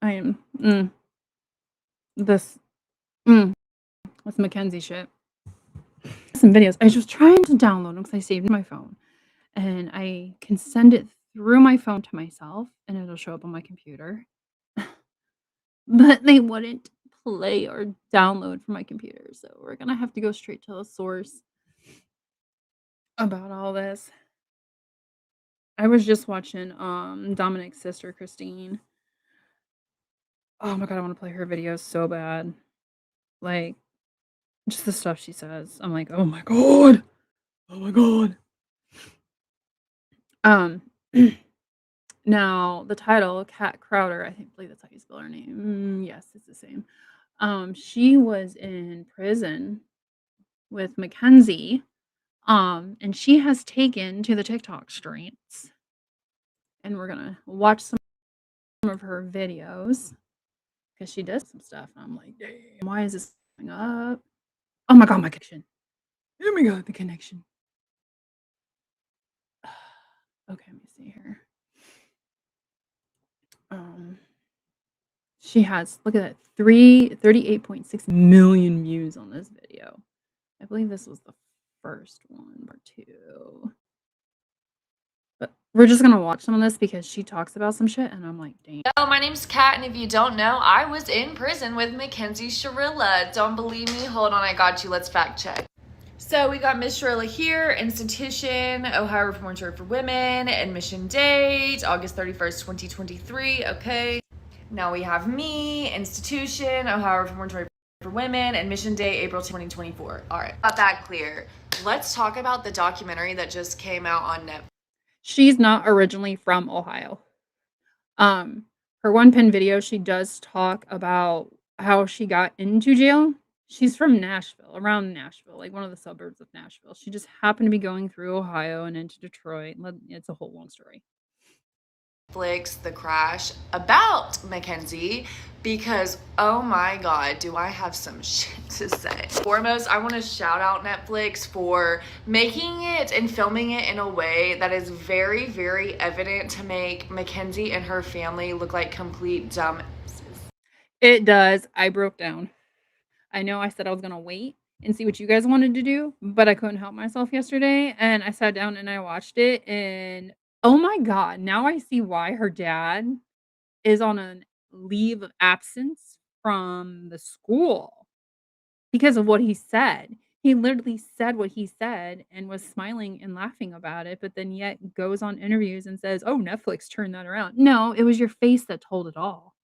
I am this mm, this Mackenzie shit. Some videos. I was just trying to download them because I saved my phone, and I can send it through my phone to myself, and it'll show up on my computer. But they wouldn't play or download from my computer, so we're gonna have to go straight to the source about all this. I was just watching, Dominic's sister, Christine. Oh my god, I wanna play her videos so bad. Like, just the stuff she says. I'm like, "Oh my god. Oh my god." Um, now the title, Kat Crowder, believe that's how you spell her name. Yes, it's the same. She was in prison with Mackenzie, and she has taken to the TikTok streets, and we're gonna watch some of her videos because she does some stuff, and I'm like, "Damn, why is this coming up?" Oh my god, my connection. Oh my god, the connection. Okay, let me see here. Um, she has look at that, 38.6 million views on this video. I believe this was the first one or 2. But we're just gonna watch some of this because she talks about some shit, and I'm like, "Dang." Hello, my name's Kat, and if you don't know, I was in prison with Mackenzie Shirilla. Don't believe me? Hold on, I got you. Let's fact check. So we got Miss Shirilla here, institution, Ohio Reformatory for Women, admission date, August 31st, 2023, okay. Now we have me, institution, Ohio Reformatory for Women, admission date, April 2024. All right, got that clear. Let's talk about the documentary that just came out on Netflix. She's not originally from Ohio. Her one pin video, she does talk about how she got into jail. She's from Nashville, around Nashville, like one of the suburbs of Nashville. She just happened to be going through Ohio and into Detroit. It's a whole long story. The crash about Mackenzie because oh my god, do I have some shit to say. Foremost, I want to shout out Netflix for making it and filming it in a way that is very, very evident to make Mackenzie and her family look like complete dumbasses. It does. I broke down. I know I said I was gonna wait and see what you guys wanted to do, but I couldn't help myself yesterday, and I sat down and I watched it, and oh my god, now I see why her dad is on a leave of absence from the school because of what he said. He literally said what he said and was smiling and laughing about it, but then yet goes on interviews and says, "Oh, Netflix turned that around." No, it was your face that told it all.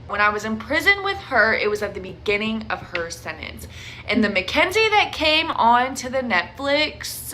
When I was in prison with her, it was at the beginning of her sentence. And the Mackenzie that came on to the Netflix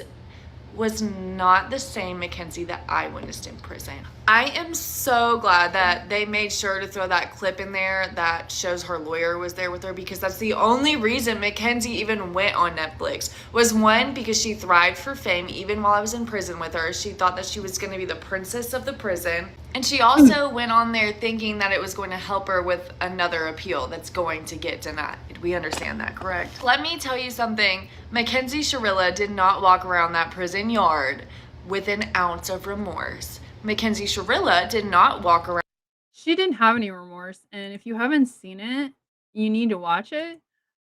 was not the same Mackenzie that I witnessed in prison. I am so glad that they made sure to throw that clip in there that shows her lawyer was there with her, because that's the only reason Mackenzie even went on Netflix. Was one, because she thrived for fame even while I was in prison with her. She thought that she was going to be the princess of the prison. And she also went on there thinking that it was going to help her with another appeal that's going to get denied. We understand that, correct? Let me tell you something. Mackenzie Shirilla did not walk around that prison yard with an ounce of remorse. Mackenzie Shirilla did not walk around. She didn't have any remorse, and if you haven't seen it, you need to watch it.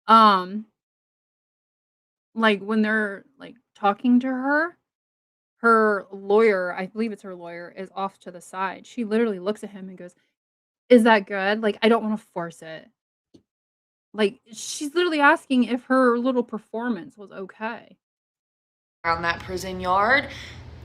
Um, like, when they're, like, talking to her, her lawyer, I believe it's her lawyer, is off to the side. She literally looks at him and goes, "Is that good? Like, I don't wanna force it." Like, she's literally asking if her little performance was okay. Around that prison yard,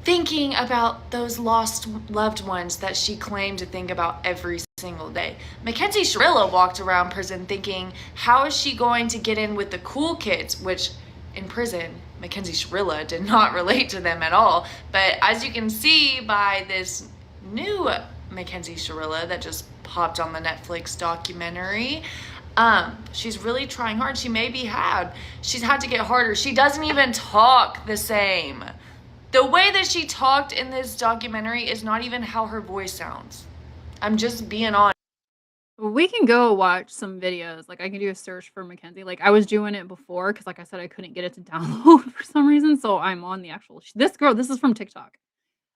thinking about those lost loved ones that she claimed to think about every single day. Mackenzie Shirilla walked around prison thinking, how is she going to get in with the cool kids, which in prison, Mackenzie Shirilla did not relate to them at all. But as you can see by this new Mackenzie Shirilla that just popped on the Netflix documentary, she's really trying hard. She's had to get harder. She doesn't even talk the same. The way that she talked in this documentary is not even how her voice sounds. I'm just being honest. We can go watch some videos, like, I can do a search for Mackenzie, like, I was doing it before because, like I said, I couldn't get it to download for some reason, so I'm on the actual this girl, this is from TikTok.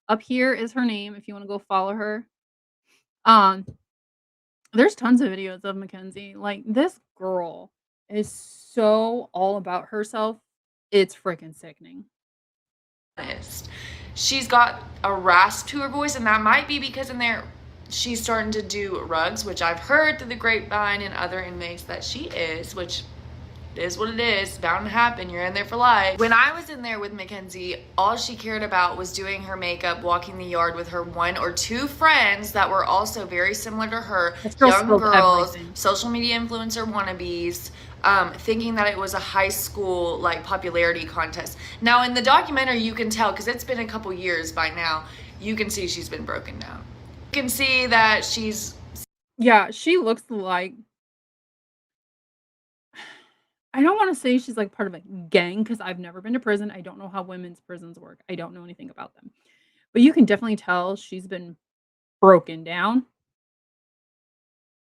Up here is her name if you wanna go follow her. Um, There's tons of videos of Mackenzie. Like, this girl is so all about herself. It's freaking sickening. Honest. She's got a rasp to her voice, and that might be because in there she's starting to do rugs, which I've heard through the grapevine and other inmates that she is, which is what it is, bound to happen. You're in there for life. When I was in there with Mackenzie, all she cared about was doing her makeup, walking the yard with her 1 or 2 friends that were also very similar to her, This girl young spilled girls, everything. social media influencer wannabes, thinking that it was a high school like popularity contest. Now in the documentary you can tell, because it's been a couple years by now, you can see she's been broken down. You can see that she's Yeah, she looks like I don't wanna say she's, like, part of a gang because 'cause I've never been to prison. I don't know how women's prisons work. I don't know anything about them. But you can definitely tell she's been broken down.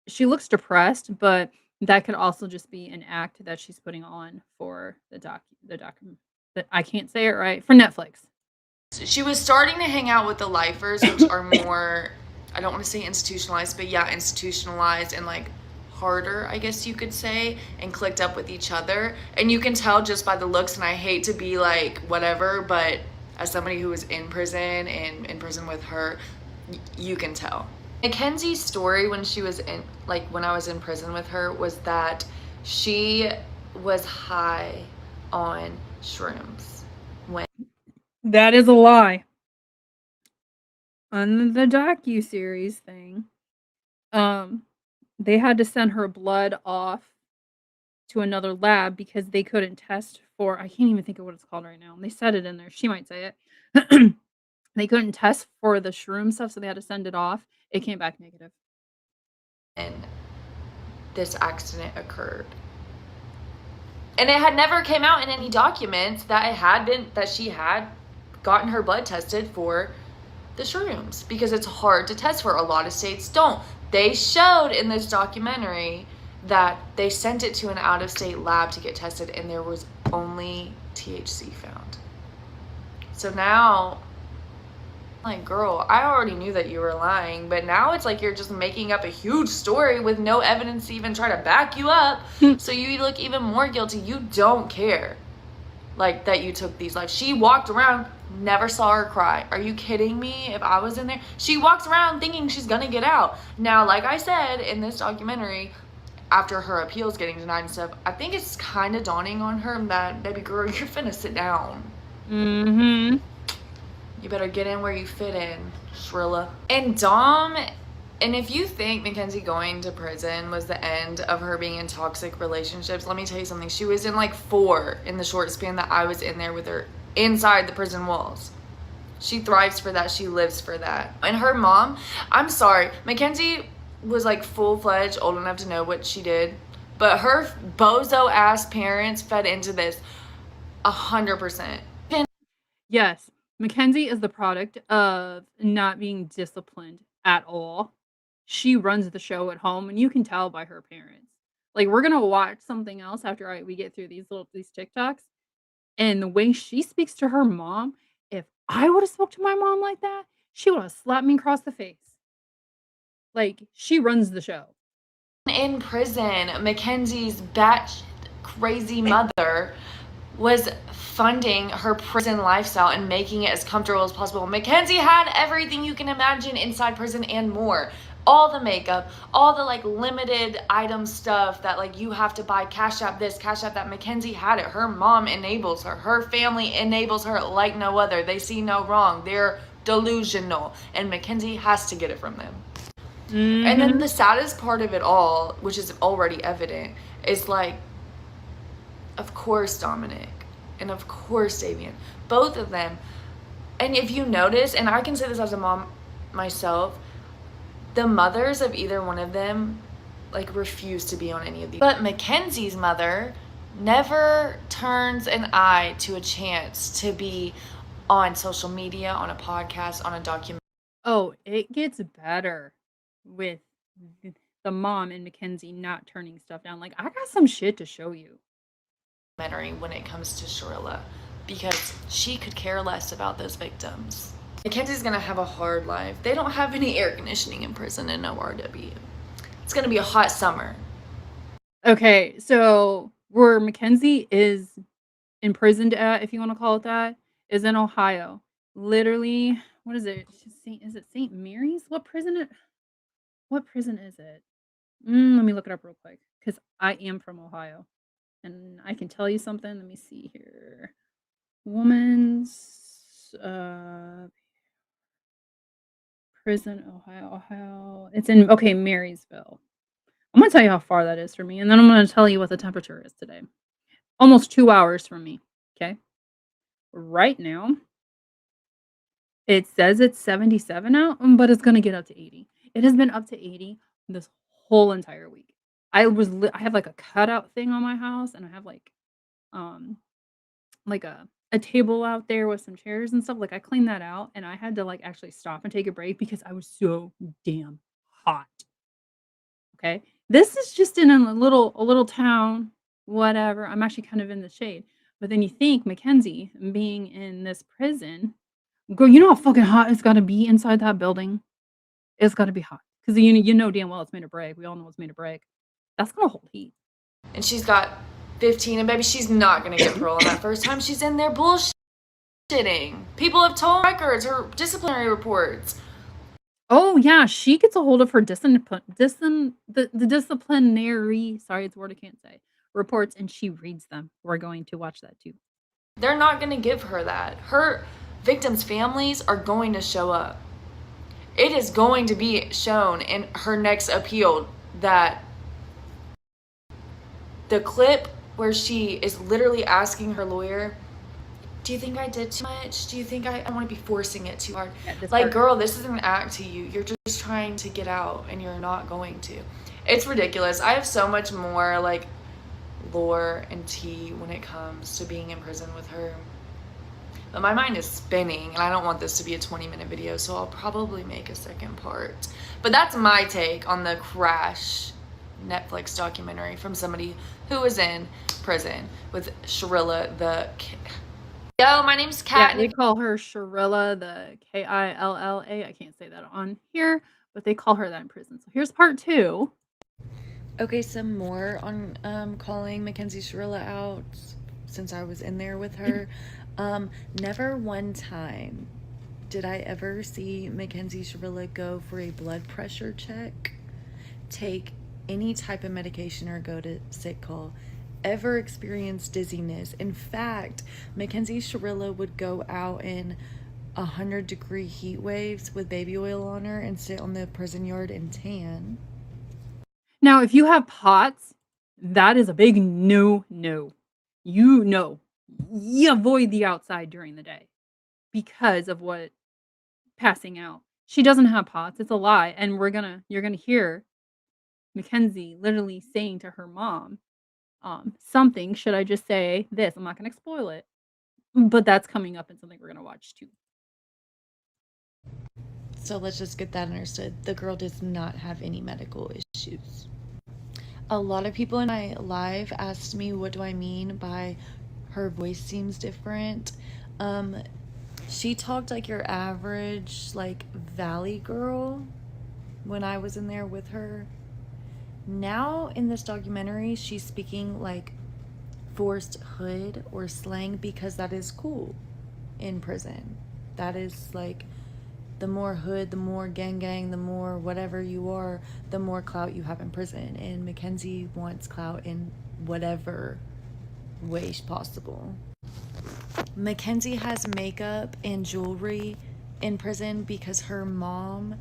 She looks depressed, but that could also just be an act that she's putting on for the I can't say it right, for Netflix. she was starting to hang out with the lifers, which are more, I don't want to say institutionalized, but yeah, institutionalized and like harder, I guess you could say, and clicked up with each other. And you can tell just by the looks, and I hate to be like whatever, but as somebody who was in prison and in prison with her, you can tell. Mackenzie's story when she was in, like when I was in prison with her, was that she was high on shrooms when That is a lie. On the docuseries thing, um, they had to send her blood off to another lab because they couldn't test for I can't even think of what it's called right now. They said it in there. She might say it. They couldn't test for the shroom stuff, so they had to send it off. It came back negative. this accident occurred. And it had never came out in any documents that it had been, that she had gotten her blood tested for the shrooms, because it's hard to test for. A lot of states don't. They showed in this documentary that they sent it to an out-of-state lab to get tested, and there was only THC found. So now, like, girl, I already knew that you were lying, but now it's like you're just making up a huge story with no evidence to even try to back you up. So you look even more guilty. You don't care, like, that you took these lives. She walked around, never saw her cry. Are you kidding me? If I was in there, she walks around thinking she's gonna get out. Now, like I said in this documentary, after her appeals getting denied and stuff, I think it's kind of dawning on her that, baby girl, you're finna sit down. Mm-hmm. You better get in where you fit in, Shirilla. And Dom, and if you think Mackenzie going to prison was the end of her being in toxic relationships, let me tell you something. She was in like 4 in the short span that I was in there with her inside the prison walls. She thrives for that. She lives for that. And her mom, I'm sorry, Mackenzie was like full-fledged, old enough to know what she did, but her bozo ass parents fed into this 100%. Yes, Mackenzie is the product of not being disciplined at all. She runs the show at home, and you can tell by her parents. Like, we're gonna watch something else after we get through these TikToks, and the way she speaks to her mom, if I would have spoke to my mom like that, she would have slapped me across the face. Like, she runs the show. In prison, Mackenzie's batshit crazy mother was funding her prison lifestyle and making it as comfortable as possible. Mackenzie had everything you can imagine inside prison and more. All the makeup, all the like limited item stuff that like you have to buy, cash out this, cash out that. Mackenzie had it. Her mom enables her. Her family enables her like no other. They see no wrong. They're delusional, and Mackenzie has to get it from them. Mm-hmm. And then the saddest part of it all, which is already evident, is like, of course Dominic and of course Davian, both of them. And if you notice, and I can say this as a mom myself, the mothers of either one of them like refuse to be on any of these. But Mackenzie's mother never turns an eye to a chance to be on social media, on a podcast, on a documentary. Oh, it gets better with the mom and Mackenzie not turning stuff down. Like, I got some shit to show you. When it comes to Shirilla, because she could care less about those victims. Mackenzie's gonna have a hard life. They don't have any air conditioning in prison and no RW. It's gonna be a hot summer. Okay, so where Mackenzie is imprisoned at, if you wanna call it that, is in Ohio. Literally, what is it? Is it St. Mary's? What prison is it? Let me look it up real quick because I am from Ohio, and I can tell you something. Let me see here. Woman's, prison, Ohio. It's in okay, Marysville. I'm gonna tell you how far that is from me, and then I'm gonna tell you what the temperature is today. Almost 2 hours from me, okay? Right now, it says it's 77 out, but it's gonna get up to 80. It has been up to 80 this whole entire week. I have, like, a cutout thing on my house, and I have, um, like, a table out there with some chairs and stuff, like, I cleaned that out, and I had to, like, actually stop and take a break because I was so damn hot. Okay. This is just in a little town, whatever. I'm actually kind of in the shade. But then you think Mackenzie being in this prison, girl, you know how fucking hot it's gotta be inside that building? It's gotta be hot. 'Cause you know damn well it's made of brick. We all know it's made of brick. That's gonna hold heat. And she's got 15, and baby, she's not gonna get parole on that first time she's in there bullshitting. People have told records, her disciplinary reports. Oh, yeah, she gets a hold of her the disciplinary sorry, it's a word I can't say, reports, and she reads them. We're going to watch that too. They're not gonna give her that. Her victims' families are going to show up. It is going to be shown in her next appeal that the clip where she is literally asking her lawyer, do you think I did too much? Do you think I want to be forcing it too hard? Yeah, this Like, part. girl, this is an act to you. You're just trying to get out, and you're not going to. It's ridiculous. I have so much more, like, lore and tea when it comes to being in prison with her. But my mind is spinning, and I don't want this to be a 20-minute video, so I'll probably make a second part. But that's my take on the Crash Netflix documentary from somebody who was in prison with Shirilla the... Yo, my name's Yeah, Kat. they call her Shirilla, the Killa. I can't say that on here, but they call her that in prison. So here's part 2. Okay, some more on calling Mackenzie Shirilla out since I was in there with her. Never one time did I ever see Mackenzie Shirilla go for a blood pressure check, take any type of medication, or go to sick call. Ever experience dizziness. In fact, Mackenzie Shirilla would go out in 100-degree heat waves with baby oil on her and sit on the prison yard and tan. Now, if you have POTS, that is a big no, no. You know, you avoid the outside during the day because of what passing out. She doesn't have POTS. It's a lie, and you're gonna hear Mackenzie literally saying to her mom, something. Should I just say this? I'm not gonna spoil it, but that's coming up in something we're gonna watch too. So let's just get that understood. The girl does not have any medical issues. A lot of people in my live asked me, what do I mean by her voice seems different? She talked like your average, like, valley girl when I was in there with her. Now in this documentary, she's speaking like forced hood or slang because that is cool in prison. That is like, the more hood, the more gang, the more whatever you are, the more clout you have in prison. And Mackenzie wants clout in whatever way possible. Mackenzie has makeup and jewelry in prison because her mom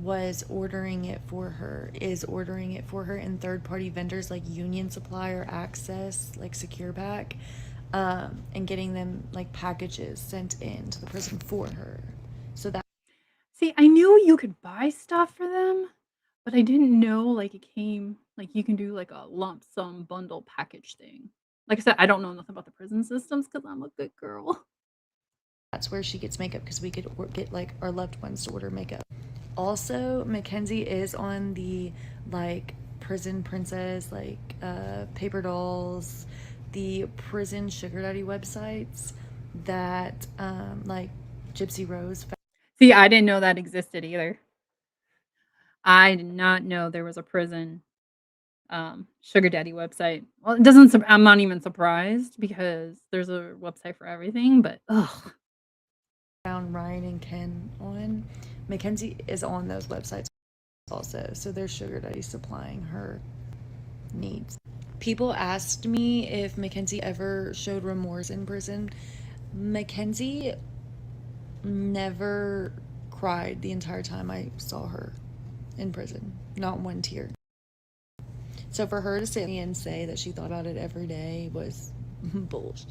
is ordering it for her, and third-party vendors like Union Supply or Access, like Secure Pack, and getting them like packages sent into the prison for her. So that See, I knew you could buy stuff for them, but I didn't know, like, it came like, you can do, like, a lump sum bundle package thing. Like I said, I don't know nothing about the prison systems because 'cause I'm a good girl. that's where she gets makeup, because we could get like our loved ones to order makeup. Also, Mackenzie is on the like prison princess, like paper dolls, the prison sugar daddy websites that like Gypsy Rose. See, I didn't know that existed either. I did not know there was a prison, sugar daddy website. Well, it doesn't sup I'm not even surprised because there's a website for everything, but ugh. Found Ryan and Ken on. Mackenzie is on those websites also, so there's sugar daddy supplying her needs. People asked me if Mackenzie ever showed remorse in prison. Mackenzie never cried the entire time I saw her in prison. Not one tear. So for her to sit me and say that she thought about it every day was bullshit.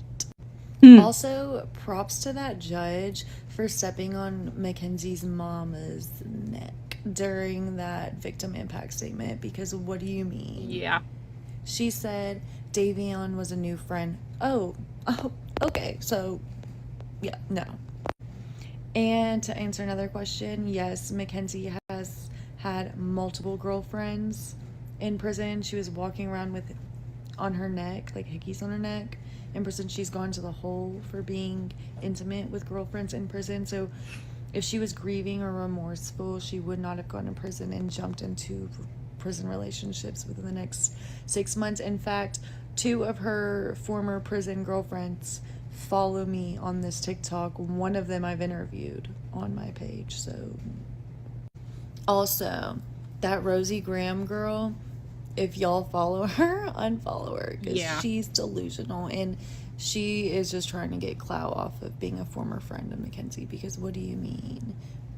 Hmm. Also, props to that judge for stepping on Mackenzie's mama's neck during that victim impact statement, because what do you mean? Yeah. She said Davion was a new friend. Oh, okay. So, yeah, no. And to answer another question, yes, Mackenzie has had multiple girlfriends in prison. She was walking around with on her neck, like hickeys on her neck. In prison, she's gone to the hole for being intimate with girlfriends in prison. So if she was grieving or remorseful, she would not have gone to prison and jumped into prison relationships within the next 6 months. In fact, 2 of her former prison girlfriends follow me on this TikTok. One of them I've interviewed on my page. So also, that Rosie Graham girl, if y'all follow her, unfollow her, because Yeah. she's delusional and she is just trying to get clout off of being a former friend of Mackenzie. Because what do you mean?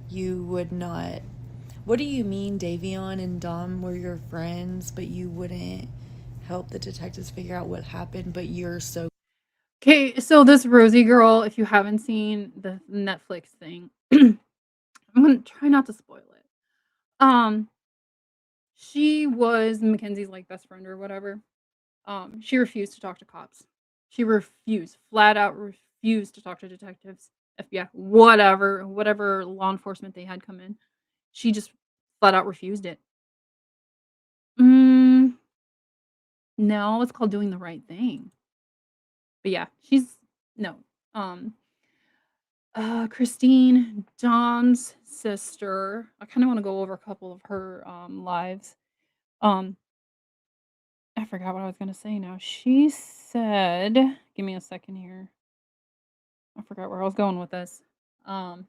You would not. What do you mean Davion and Dom were your friends, but you wouldn't help the detectives figure out what happened, but you're so. Okay, so this Rosie girl, if you haven't seen the Netflix thing, I'm gonna try not to spoil it. Um, she was Mackenzie's, like, best friend or whatever. She refused to talk to cops. She refused, flat out refused to talk to detectives, FBI, whatever law enforcement they had come in. She just flat out refused it. Mm, no, it's called doing the right thing. But yeah, she's no. Um, Christine, Dom's sister. I kinda wanna go over a couple of her, lives. Um, I forgot what I was gonna say now. She said give me a second here. I forgot where I was going with this. Um,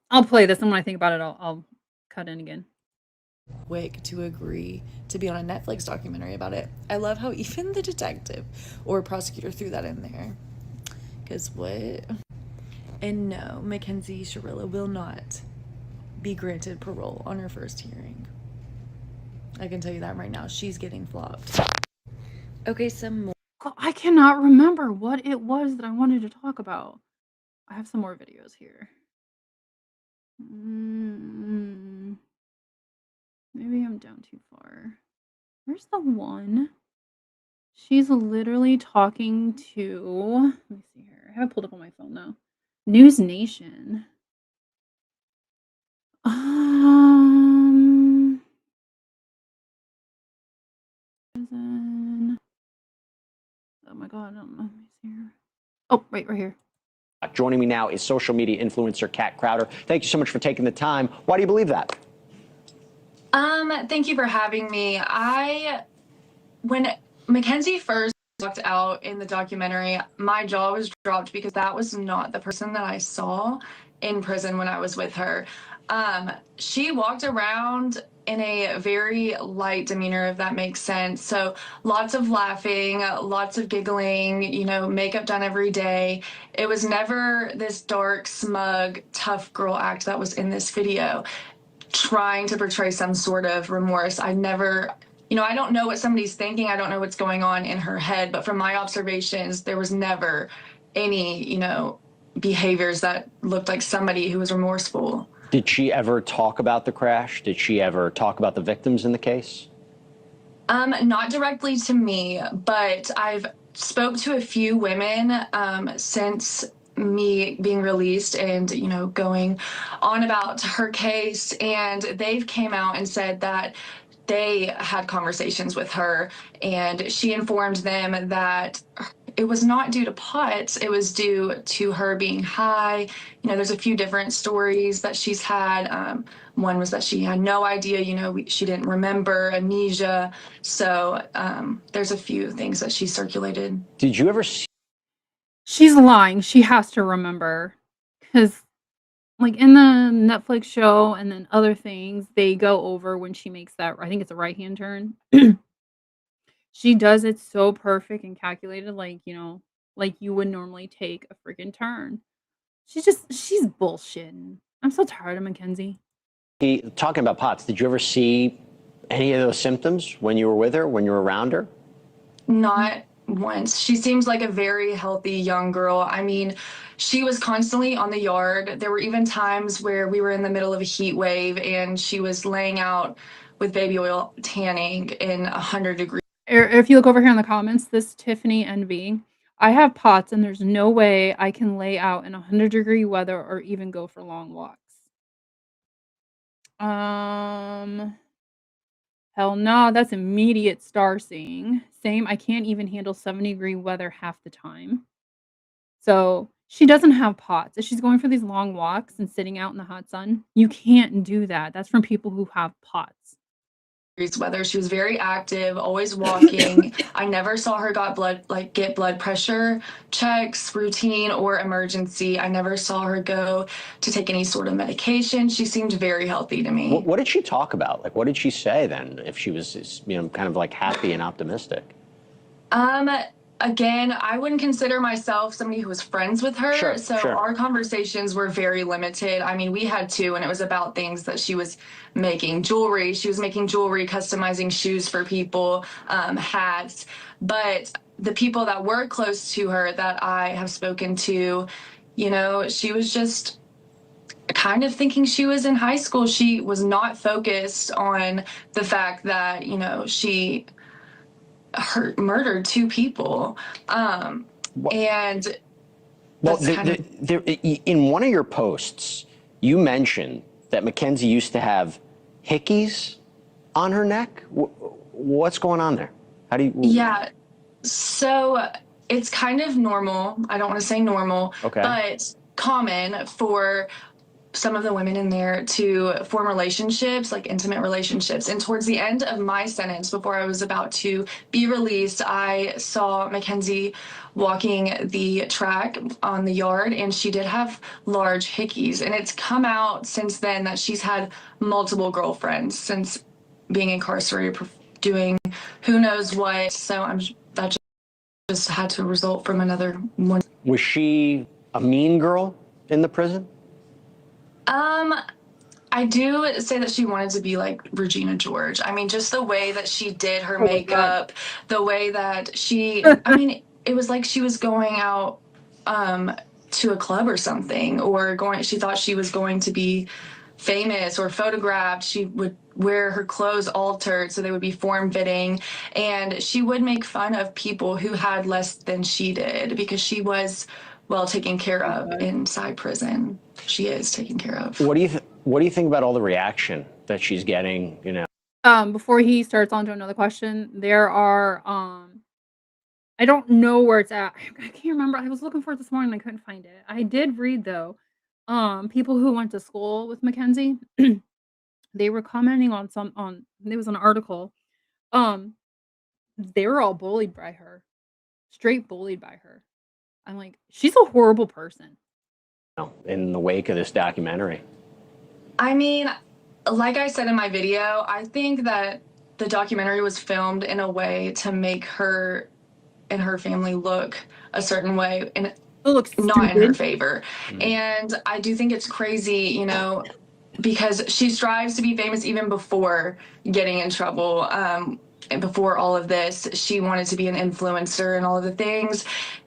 I'll play this, and when I think about it, I'll cut in again. Quick to agree to be on a Netflix documentary about it. I love how even the detective or prosecutor threw that in there. Because what? And no, Mackenzie Shirilla will not be granted parole on her first hearing. I can tell you that right now. She's getting flopped. Okay, some more. I cannot remember what it was that I wanted to talk about. I have some more videos here. Mm, maybe I'm down too far. Where's the one? She's literally talking to let me see here. I have it pulled up on my phone now. News Nation. Um, prison. Oh my god, let me see here. Oh, right here. Joining me now is social media influencer Kat Crowder. Thank you so much for taking the time. Why do you believe that? Thank you for having me. When Mackenzie first walked out in the documentary, my jaw was dropped because that was not the person that I saw in prison when I was with her. She walked around in a very light demeanor, if that makes sense. So lots of laughing, lots of giggling, makeup done every day. It was never this dark, smug, tough girl act that was in this video, trying to portray some sort of remorse. I never, I don't know what somebody's thinking. I don't know what's going on in her head, but from my observations, there was never any, behaviors that looked like somebody who was remorseful. Did she ever talk about the crash? Did she ever talk about the victims in the case? Not directly to me, but I've spoke to a few women since me being released and going on about her case, and they've came out and said that they had conversations with her and she informed them that it was not due to POTS. It was due to her being high. There's a few different stories that she's had. One was that she had no idea, she didn't remember, amnesia. So there's a few things that she circulated. Did you ever see She's lying. She has to remember, because like, in the Netflix show and then other things, they go over when she makes that, I think it's a right-hand turn. She does it so perfect and calculated, like, like you would normally take a freaking turn. She's bullshitting. I'm so tired of Mackenzie. talking about POTS? Did you ever see any of those symptoms when you were with her, when you were around her? Not once. She seems like a very healthy young girl. I mean, she was constantly on the yard. There were even times where we were in the middle of a heat wave and she was laying out with baby oil tanning in 100-degree. If you look over here in the comments, this Tiffany NV, I have POTS and there's no way I can lay out in 100-degree weather or even go for long walks. Hell no, that's immediate star seeing. Same, I can't even handle 70-degree weather half the time. So, she doesn't have POTS. If she's going for these long walks and sitting out in the hot sun, you can't do that. That's from people who have POTS. Weather. She was very active, always walking. I never saw her get blood pressure checks, routine or emergency. I never saw her go to take any sort of medication. She seemed very healthy to me. What did she talk about? Like, what did she say then, if she was, kind of like happy and optimistic? Again, I wouldn't consider myself somebody who was friends with her. Sure, so sure. our conversations were very limited. I mean, we had two, and it was about things that she was making jewelry. She was making jewelry, customizing shoes for people, hats. But the people that were close to her that I have spoken to, she was just kind of thinking she was in high school. She was not focused on the fact that, she murdered two people. And Well, that's kind of in one of your posts, you mentioned that Mackenzie used to have hickeys on her neck. What's going on there? How do you? Yeah. So it's kind of normal. I don't want to say normal, Okay. but common for some of the women in there to form relationships, like intimate relationships. And towards the end of my sentence, before I was about to be released, I saw Mackenzie walking the track on the yard, and she did have large hickeys. And it's come out since then that she's had multiple girlfriends since being incarcerated, doing who knows what. So that just had to result from another one. Was she a mean girl in the prison? I do say that she wanted to be like Regina George. I mean, just the way that she did her makeup, the way that it was like she was going out to a club or something, or she thought she was going to be famous or photographed. She would wear her clothes altered so they would be form-fitting, and she would make fun of people who had less than she did because she was well taken care of inside prison. She is taken care of. What do you think about all the reaction that she's getting? Before he starts on to another question, there are I don't know where it's at. I can't remember. I was looking for it this morning and I couldn't find it. I did read though, people who went to school with Mackenzie, they were commenting on there was an article. Um, they were all bullied by her. Straight bullied by her. I'm like, she's a horrible person. In the wake of this documentary? I mean, like I said in my video, I think that the documentary was filmed in a way to make her and her family look a certain way, and not in her favor. And I do think it's crazy, because she strives to be famous even before getting in trouble. And before all of this, she wanted to be an influencer and all of the things.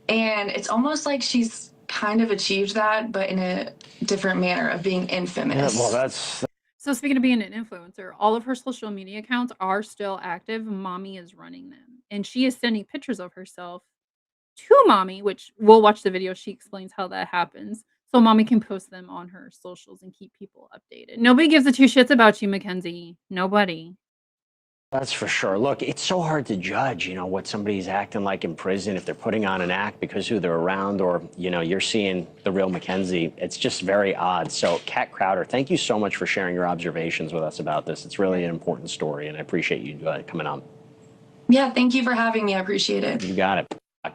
And it's almost like she's kind of achieved that, but in a different manner of being infamous. Yeah, well, that's. So speaking of being an influencer, all of her social media accounts are still active. Mommy is running them. And she is sending pictures of herself to Mommy, which we'll watch the video. She explains how that happens. So Mommy can post them on her socials and keep people updated. Nobody gives a two shits about you, Mackenzie. Nobody. That's for sure. Look, it's so hard to judge, what somebody's acting like in prison, if they're putting on an act because who they're around, or, you're seeing the real Mackenzie. It's just very odd. So, Kat Crowder, thank you so much for sharing your observations with us about this. It's really an important story, and I appreciate you coming on. Yeah, thank you for having me. I appreciate it. You got it.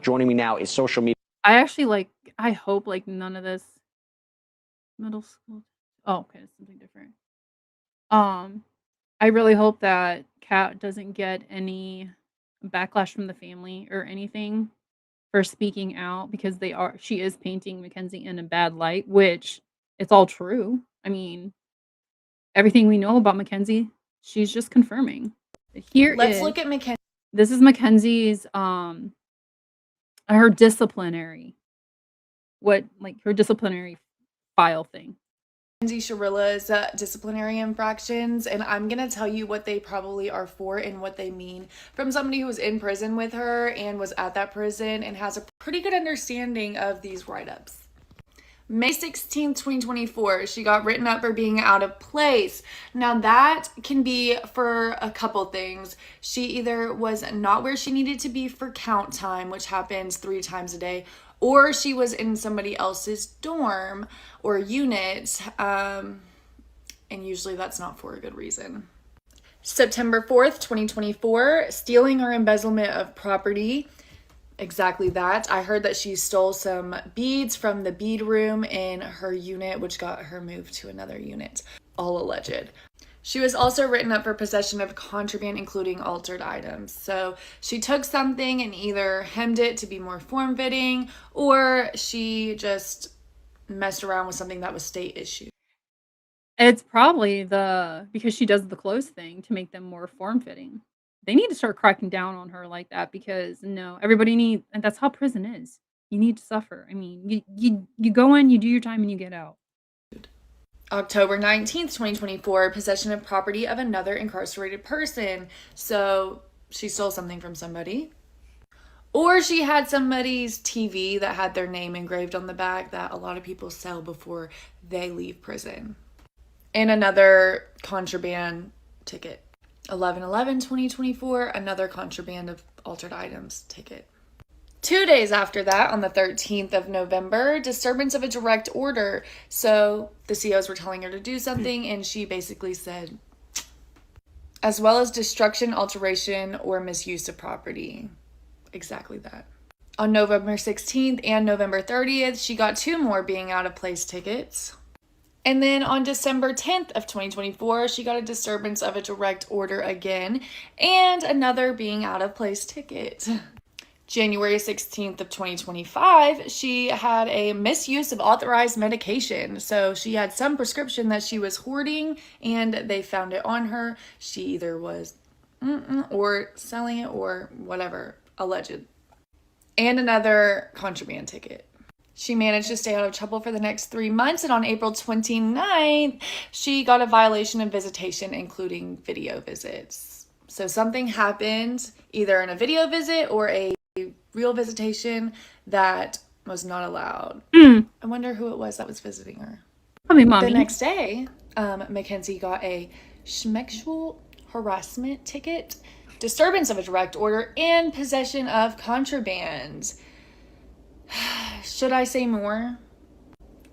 Joining me now is social media. I hope, none of this middle school. Oh, okay, it's something different. Um, I really hope that Kat doesn't get any backlash from the family or anything for speaking out because she is painting Mackenzie in a bad light, which it's all true. I mean, everything we know about Mackenzie, she's just confirming. Let's look at Mackenzie. This is Mackenzie's her disciplinary her disciplinary file thing. Mackenzie Shirilla's disciplinary infractions, and I'm going to tell you what they probably are for and what they mean from somebody who was in prison with her and was at that prison and has a pretty good understanding of these write-ups. May 16, 2024, she got written up for being out of place. Now that can be for a couple things. She either was not where she needed to be for count time, which happens 3 times a day, or she was in somebody else's dorm or unit, and usually that's not for a good reason. September 4th, 2024, stealing or embezzlement of property. Exactly that. I heard that she stole some beads from the bead room in her unit, which got her moved to another unit. All alleged. She was also written up for possession of contraband, including altered items. So she took something and either hemmed it to be more form-fitting, or she just messed around with something that was state issued. It's probably because she does the clothes thing to make them more form-fitting. They need to start cracking down on her like that because no, everybody and that's how prison is. You need to suffer. I mean, you go in, you do your time, and you get out. October 19th, 2024, possession of property of another incarcerated person. So she stole something from somebody. Or she had somebody's TV that had their name engraved on the back that a lot of people sell before they leave prison. And another contraband ticket. 11/11/2024, another contraband of altered items ticket. 2 days after that, on the 13th of November, disturbance of a direct order. So the COs were telling her to do something, and she basically said, as well as destruction, alteration, or misuse of property. Exactly that. On November 16th and November 30th, she got 2 more being out of place tickets. And then on December 10th of 2024, she got a disturbance of a direct order again, and another being out of place ticket. January 16th of 2025, she had a misuse of authorized medication. So she had some prescription that she was hoarding, and they found it on her. She either was or selling it or whatever, alleged. And another contraband ticket. She managed to stay out of trouble for the next 3 months, and on April 29th, she got a violation of visitation, including video visits. So something happened, either in a video visit or a real visitation, that was not allowed. I wonder who it was that was visiting her. Probably mommy. The next day, Mackenzie got a sexual harassment ticket, disturbance of a direct order, and possession of contraband. Should I say more?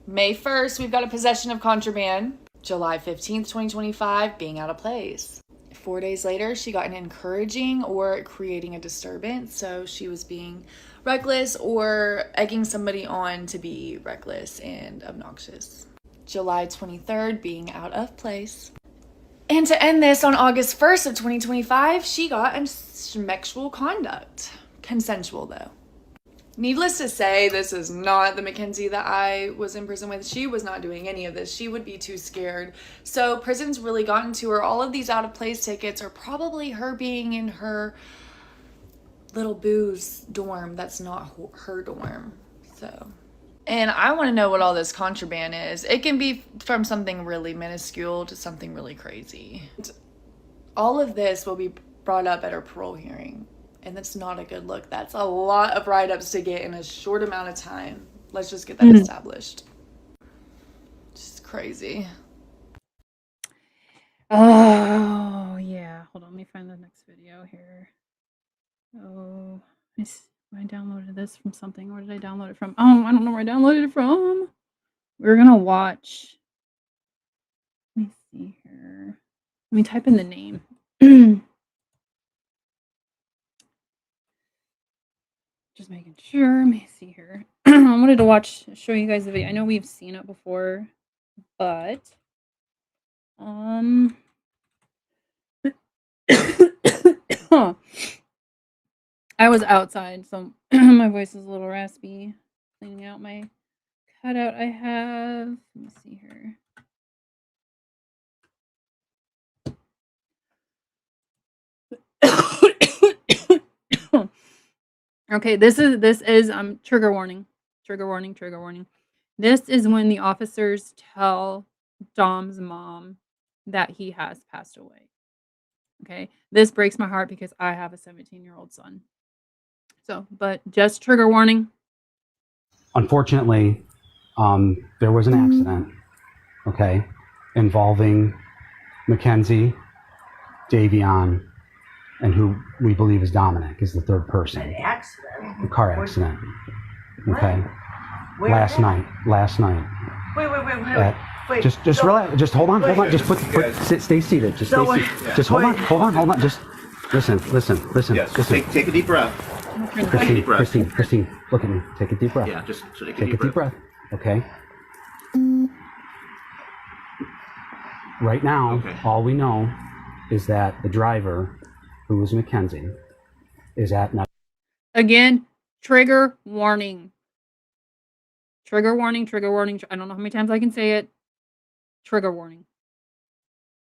May 1st, we've got a possession of contraband. July 15th, 2025, being out of place. 4 days later, she got an encouraging or creating a disturbance. So she was being reckless or egging somebody on to be reckless and obnoxious. July 23rd, being out of place. And to end this, on August 1st of 2025, she got a sexual conduct. Consensual, though. Needless to say, this is not the Mackenzie that I was in prison with. She was not doing any of this. She would be too scared. So prison's really gotten to her. All of these out of place tickets are probably her being in her little boo's dorm. That's not her dorm. So, and I want to know what all this contraband is. It can be from something really minuscule to something really crazy. All of this will be brought up at her parole hearing. And that's not a good look. That's a lot of write-ups to get in a short amount of time. Let's just get that established. Just crazy. Oh, yeah. Hold on. Let me find the next I downloaded this from something. Where did I download it from? Oh, I don't know where I downloaded it from. We're gonna watch. Let me see here. Let me type in the name. Just making sure. Let me see here. I wanted to show you guys the video. I know we've seen it before, but I was outside, so my voice is a little raspy. Cleaning out my cutout I have. Let me see here. Okay, this is trigger warning. Trigger warning, trigger warning. This is when the officers tell Dom's mom that he has passed away. Okay? This breaks my heart because I have a 17-year-old son. So, but just trigger warning. Unfortunately, there was an accident, okay, involving Mackenzie, Davion, and who we believe is Dominic, is the third person. An accident? A car accident. Okay. Where? Last night. Wait. Just relax. Just hold on. Just stay seated. Just stay seated. Just hold on. Just listen. Yes. Listen. Take a deep breath. Christine, look at me. Take a deep breath. Yeah, just take a deep breath. Okay. Right now, all we know is that the driver, who was Mackenzie, is at Again, trigger warning. Trigger warning. I don't know how many times I can say it. Trigger warning.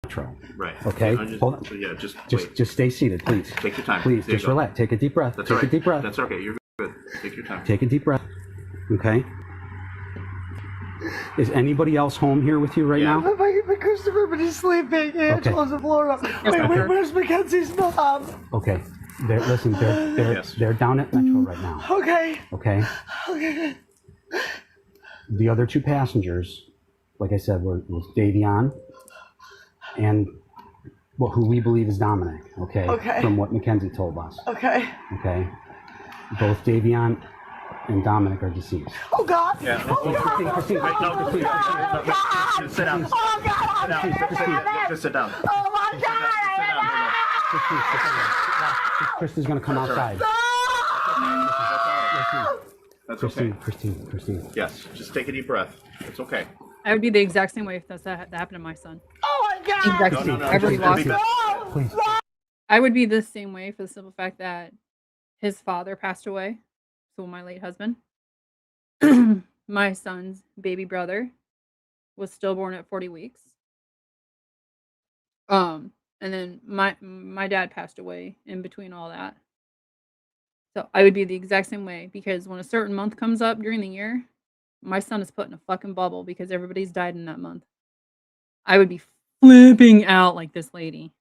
Metro. Right. Okay. Hold on. So yeah, just stay seated, please. Take your time. Please, just relax. Take a deep breath. Take a deep breath. That's okay. You're good. Take your time. Take a deep breath. Okay. Is anybody else home here with you right now? But Christopher, but he's sleeping. Angela's in Florida. Wait, where's Mackenzie's mom? Okay. They're down at Metro right now. Okay. The other two passengers, like I said, was Davion and who we believe is Dominic. Okay. From what Mackenzie told us. Okay. Both Davion and Dominic are deceased. Oh God! Yeah. Christine. Sit down. Oh God! Just sit down. Oh my God! Kristen's gonna come outside. That's okay. Christine. Yes. Just take a deep breath. It's okay. I would be the exact same way if that happened to my son. Oh my God! Exactly. No. I really lost it. Please. I would be the same way for the simple fact that his father passed away. So my late husband. My son's baby brother was stillborn at 40 weeks. And then my dad passed away in between all that. So I would be the exact same way because when a certain month comes up during the year, my son is put in a fucking bubble because everybody's died in that month. I would be flipping out like this lady.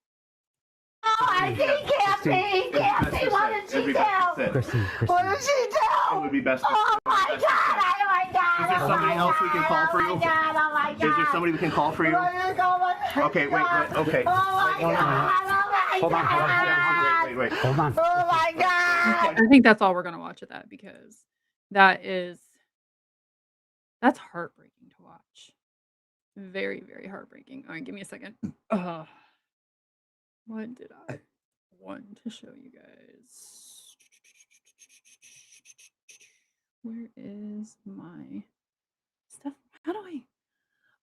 Oh, I see Kathy. What did she do? Christine. What did she do? It would be best. Oh my God! Is there somebody else we can call for you? Oh my God! Is there somebody we can call for you? Okay, wait. Okay. Oh my God! Hold on. Wait. Hold on. Oh my God! I think that's all we're gonna watch at that because that's heartbreaking to watch. Very, very heartbreaking. All right, give me a second. What did I want to show you guys? Where is my stuff?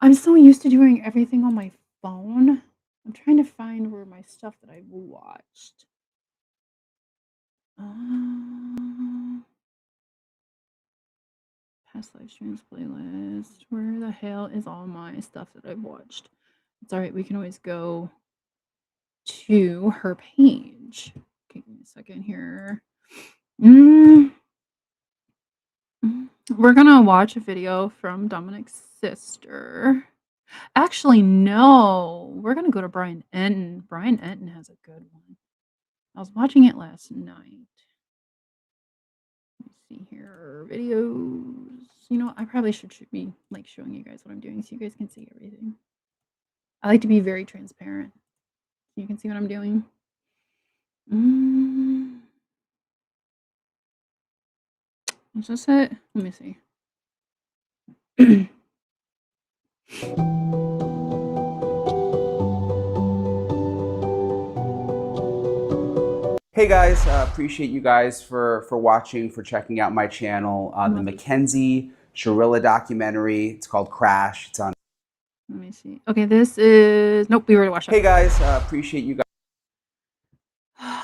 I'm so used to doing everything on my phone. I'm trying to find where my stuff that I've watched. Past live streams playlist. Where the hell is all my stuff that I've watched? It's all right. We can always go to her page. Okay, give me a second here. We're gonna watch a video from Dominic's sister. Actually, no. We're gonna go to Brian Enton. Brian Enton has a good one. I was watching it last night. Let's see here. Videos. You know, I probably should be like showing you guys what I'm doing so you guys can see everything. I like to be very transparent. So you can see what I'm doing. Was this it? Let me see. Hey guys, appreciate you guys for watching, for checking out my channel. The Mackenzie Shirilla documentary. It's called Crash. It's on. Let me see. Okay, this is. Nope, we already watched that. Hey guys, appreciate you guys. Where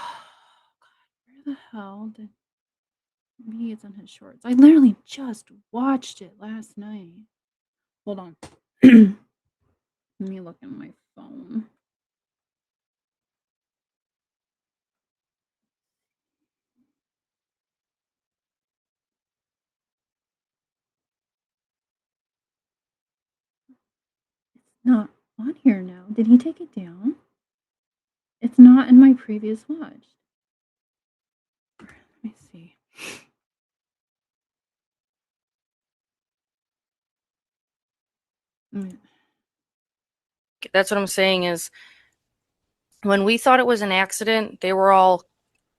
the hell did. Maybe it's on his shorts. I literally just watched it last night. Hold on. Let me look in my phone. It's not on here now. Did he take it down? It's not in my previous watch. Let me see. That's what I'm saying is when we thought it was an accident, they were all,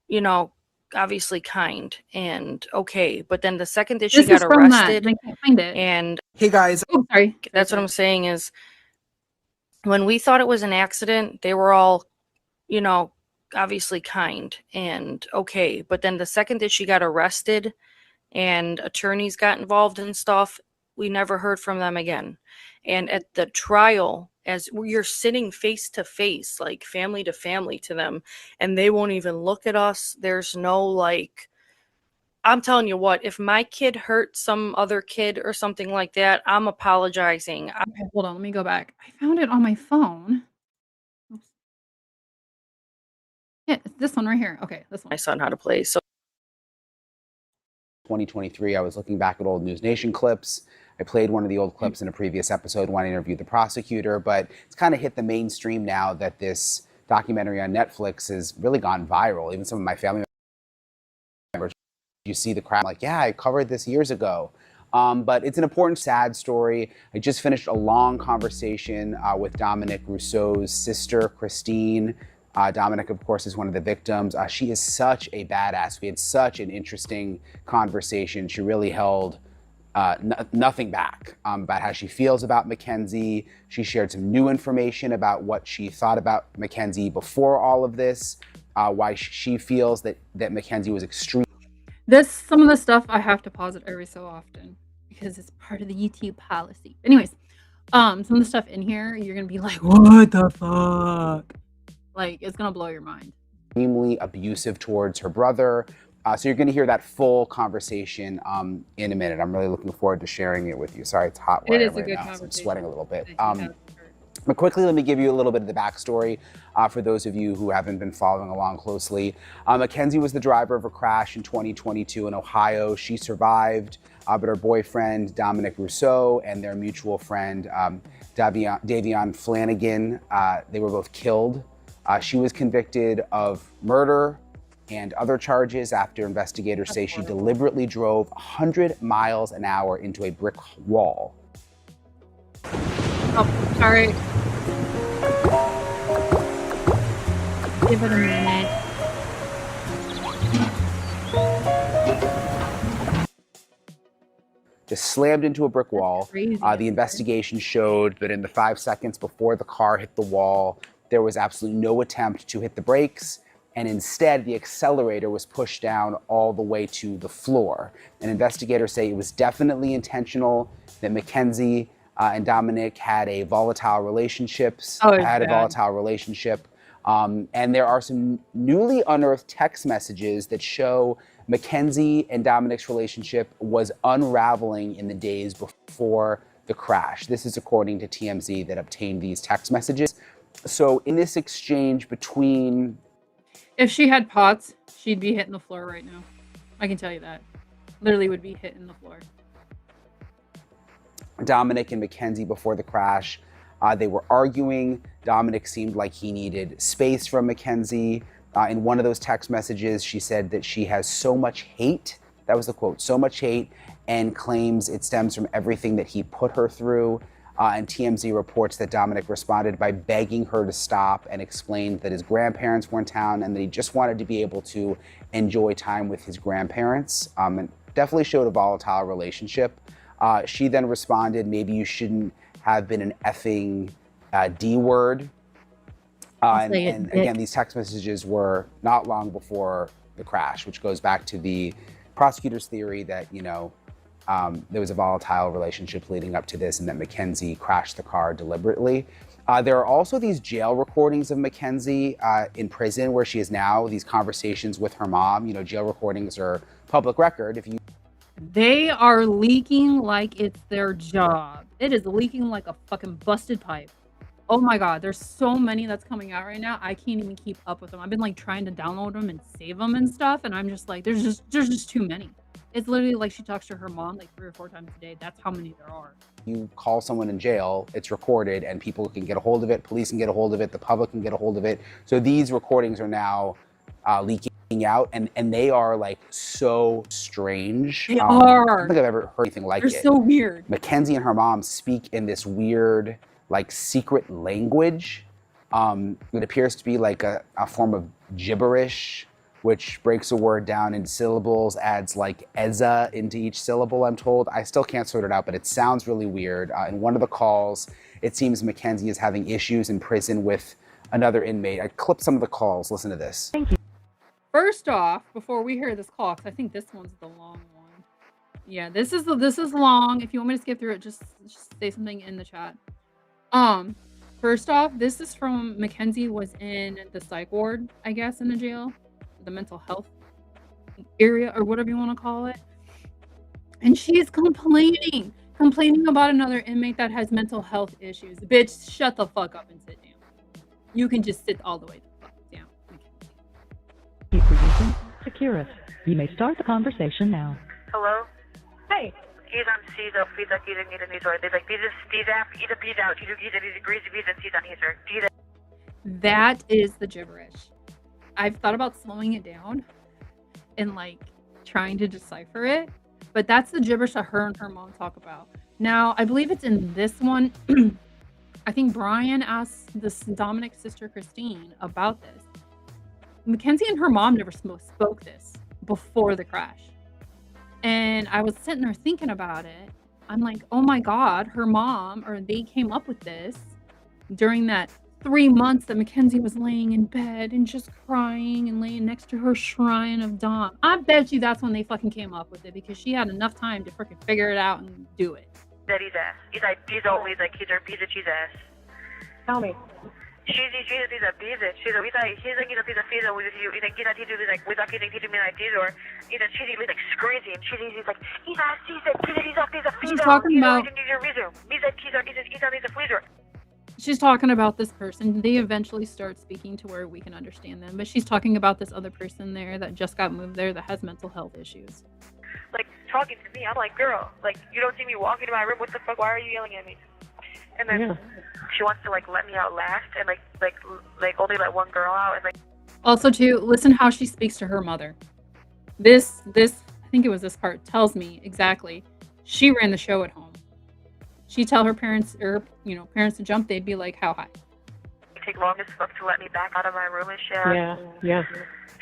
you know, obviously kind and okay. But then the second that she This got is from that, arrested, and I can't find it. and Hey guys, Oh, sorry. that's what I'm saying is when we thought it was an accident, they were all, you know, obviously kind and okay. But then the second that she got arrested and attorneys got involved and stuff, we never heard from them again. And at the trial, as you're sitting face to face, like family to family to them, and they won't even look at us. There's no like, I'm telling you what, if my kid hurt some other kid or something like that, I'm apologizing. Okay, hold on. Let me go back. I found it on my phone. Oops. Yeah, it's this one right here. Okay, this one. My son how to play. So 2023, I was looking back at old News Nation clips. I played one of the old clips in a previous episode when I interviewed the prosecutor, but it's kind of hit the mainstream now that this documentary on Netflix has really gone viral. Even some of my family members, you see the crowd like, yeah, I covered this years ago. But it's an important, sad story. I just finished a long conversation with Dominic Rousseau's sister, Christine. Dominic, of course, is one of the victims. She is such a badass. We had such an interesting conversation. She really held nothing back about how she feels about Mackenzie. She shared some new information about what she thought about Mackenzie before all of this, why she feels that Mackenzie was extreme. Some of the stuff I have to pause it every so often because it's part of the YouTube policy. Anyways, some of the stuff in here, you're gonna be like, what the fuck? Like, it's gonna blow your mind. Extremely abusive towards her brother. So you're going to hear that full conversation in a minute. I'm really looking forward to sharing it with you. Sorry, it's hot where I am right now, so I'm sweating a little bit. But quickly, let me give you a little bit of the backstory for those of you who haven't been following along closely. Mackenzie was the driver of a crash in 2022 in Ohio. She survived, but her boyfriend, Dominic Rousseau, and their mutual friend, Davion Flanagan, they were both killed. She was convicted of murder and other charges after investigators say she deliberately drove 100 miles an hour into a brick wall. Oh, sorry. Give it a minute. Just slammed into a brick wall. The investigation showed that in the 5 seconds before the car hit the wall, there was absolutely no attempt to hit the brakes, and instead the accelerator was pushed down all the way to the floor. And investigators say it was definitely intentional, that Mackenzie and Dominic had a volatile relationship. And there are some newly unearthed text messages that show Mackenzie and Dominic's relationship was unraveling in the days before the crash. This is according to TMZ that obtained these text messages. So in this exchange between... If she had POTS, she'd be hitting the floor right now. I can tell you that. Literally would be hitting the floor. Dominic and Mackenzie before the crash, they were arguing. Dominic seemed like he needed space from Mackenzie. In one of those text messages, she said that she has so much hate, that was the quote, so much hate, and claims it stems from everything that he put her through. And TMZ reports that Dominic responded by begging her to stop and explained that his grandparents were in town and that he just wanted to be able to enjoy time with his grandparents. And definitely showed a volatile relationship. She then responded, maybe you shouldn't have been an effing D word. And again, these text messages were not long before the crash, which goes back to the prosecutor's theory that, there was a volatile relationship leading up to this and that Mackenzie crashed the car deliberately. There are also these jail recordings of Mackenzie in prison where she is now, these conversations with her mom. Jail recordings are public record. They are leaking like it's their job. It is leaking like a fucking busted pipe. Oh my god, there's so many that's coming out right now. I can't even keep up with them. I've been like trying to download them and save them and stuff, and I'm just like, there's just too many. It's literally like she talks to her mom like 3 or 4 times a day. That's how many there are. You call someone in jail, it's recorded, and people can get a hold of it, police can get a hold of it, the public can get a hold of it. So these recordings are now leaking out, and they are like so strange. They are. I don't think I've ever heard anything like it. They're so weird. Mackenzie and her mom speak in this weird, like, secret language. It appears to be like a form of gibberish, which breaks a word down into syllables, adds like Eza into each syllable, I'm told. I still can't sort it out, but it sounds really weird. In one of the calls, it seems Mackenzie is having issues in prison with another inmate. I clipped some of the calls. Listen to this. Thank you. First off, before we hear this call, because I think this one's the long one. Yeah, this is long. If you want me to skip through it, just say something in the chat. First off, this is from Mackenzie was in the psych ward, I guess, in the jail. The mental health area or whatever you want to call it, and she's complaining about another inmate that has mental health issues. Bitch, shut the fuck up and sit down. You can just sit all the way the fuck down. Securus, you may start the conversation now. Hello? Hey. That is the gibberish. I've thought about slowing it down and like trying to decipher it, but that's the gibberish that her and her mom talk about. Now, I believe it's in this one. I think Brian asked this Dominic's sister Christine about this. Mackenzie and her mom never spoke this before the crash. And I was sitting there thinking about it. I'm like, oh my God, her mom, or they came up with this during that 3 months that Mackenzie was laying in bed and just crying and laying next to her shrine of Dom. I bet you that's when they fucking came up with it, because she had enough time to freaking figure it out and do it. Daddy's ass. He's always like, he's a piece of cheese ass. Tell me. He's a piece of cheese. He's a piece of cheese with you. He's like, we thought he's me like this, or he's like crazy, and he's like, he's a She's talking about. She's talking about this person. They eventually start speaking to where we can understand them, but she's talking about this other person there that just got moved there that has mental health issues. Like, talking to me, I'm like, girl, like, you don't see me walking to my room, what the fuck, why are you yelling at me? And then she wants to like let me out last, and like only let one girl out, and like. Also, too, listen how she speaks to her mother. This I think it was this part tells me exactly. She ran the show at home. She'd tell her parents, or parents to jump, they'd be like, how high? Take long as fuck to let me back out of my room and shit. Yeah.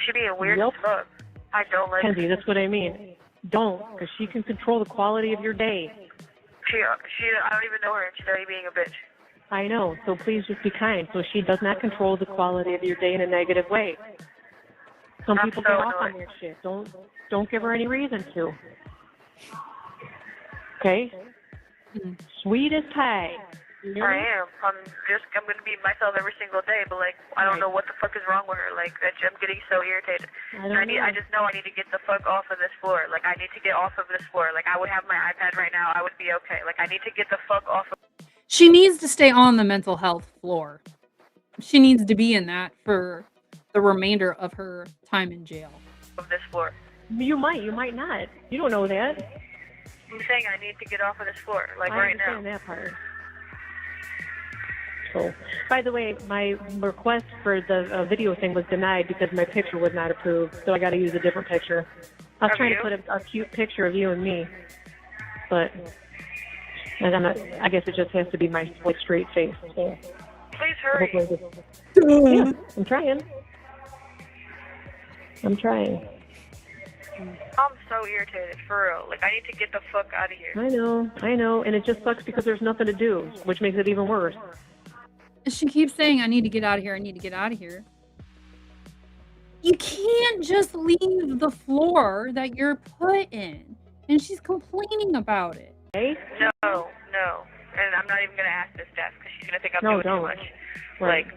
She being weird as fuck. I don't like. Kenzie, that's what I mean. Don't, because she can control the quality of your day. I don't even know her, and she's already being a bitch. I know, so please just be kind, so she does not control the quality of your day in a negative way. Some people get off on their shit. Don't give her any reason to. Okay? Sweet as pie. I am. I'm going to be myself every single day, but like, I don't know what the fuck is wrong with her. Like, I'm getting so irritated. I just know I need to get the fuck off of this floor. Like, I need to get off of this floor. Like, I would have my iPad right now. I would be okay. Like, I need to get the fuck off of. She needs to stay on the mental health floor. She needs to be in that for the remainder of her time in jail. Of this floor. You might not. You don't know that. I'm saying I need to get off of this floor, like right now. I understand that part. So, by the way, my request for the video thing was denied because my picture was not approved, so I got to use a different picture. I was trying to put a cute picture of you and me, but I guess it just has to be my straight face. So. Please hurry. Yeah, I'm trying. I'm so irritated, for real. Like, I need to get the fuck out of here. I know, and it just sucks because there's nothing to do, which makes it even worse. She keeps saying, I need to get out of here, I need to get out of here. You can't just leave the floor that you're put in. And she's complaining about it. Hey? No. And I'm not even going to ask this desk because she's going to think I'm doing too much. Right. Like,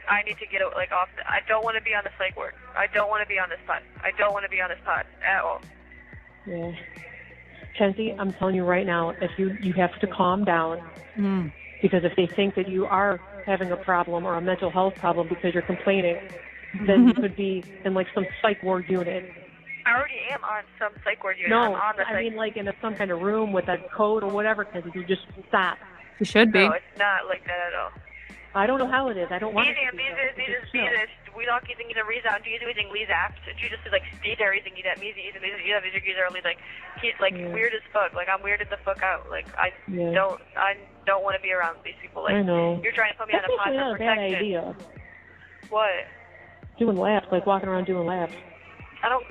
I need to get off I don't want to be on the psych ward. I don't want to be on this pod. I don't want to be on this pod at all. Yeah. Kenzie, I'm telling you right now, if you have to calm down. Because if they think that you are having a problem or a mental health problem because you're complaining, then you could be in like some psych ward unit. I already am on some psych ward unit. No, I'm on the psych. I mean like in some kind of room with a code or whatever, because you just stop. You should be. No, it's not like that at all. I don't know how it is. I don't want This we don't get the reason do using these apps. You just like stay there using that music. You have these are like he's like weird as fuck. Like I'm weirded the fuck out. Like I don't want to be around these people. Like I know. You're trying to put me on a pod for protection. That's not a bad idea. What? Doing laps, like walking around doing laps. I don't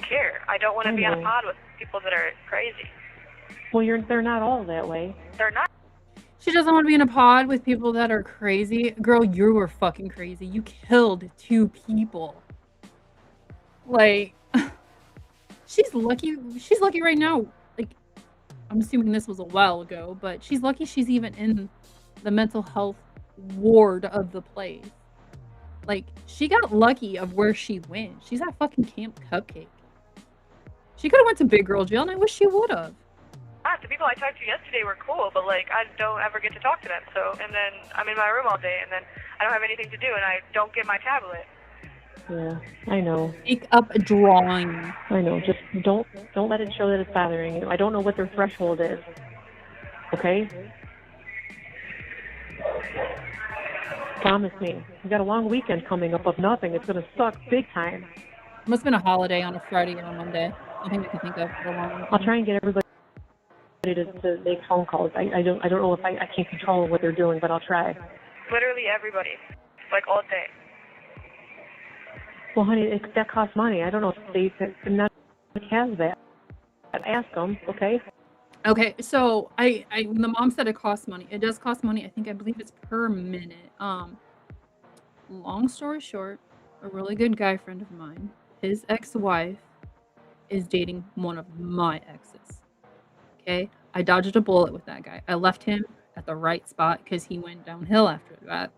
care. I don't want to be on a pod with people that are crazy. Well, they're not all that way. They're not. She doesn't want to be in a pod with people that are crazy. Girl, you were fucking crazy. You killed 2 people. Like, she's lucky right now. Like, I'm assuming this was a while ago, but she's lucky she's even in the mental health ward of the place. Like, she got lucky of where she went. She's at fucking Camp Cupcake. She could have went to big girl jail, and I wish she would have. The people I talked to yesterday were cool, but like I don't ever get to talk to them. So, and then I'm in my room all day, and then I don't have anything to do, and I don't get my tablet. Yeah, I know. Make up a drawing. I know. Just don't let it show that it's bothering you. I don't know what their threshold is. Okay? Promise me. You got a long weekend coming up of nothing. It's gonna suck big time. Must have been a holiday on a Friday or a Monday. I think I can think of for a long weekend. I'll try and get everybody to make phone calls. I don't know if I can't control what they're doing, but I'll try. Literally everybody, like all day. Well, honey, that costs money. I don't know if they not has that. Ask them, okay? Okay, so the mom said it costs money. It does cost money. I believe it's per minute. Long story short, a really good guy friend of mine, his ex-wife is dating one of my exes. Okay, I dodged a bullet with that guy. I left him at the right spot because he went downhill after that.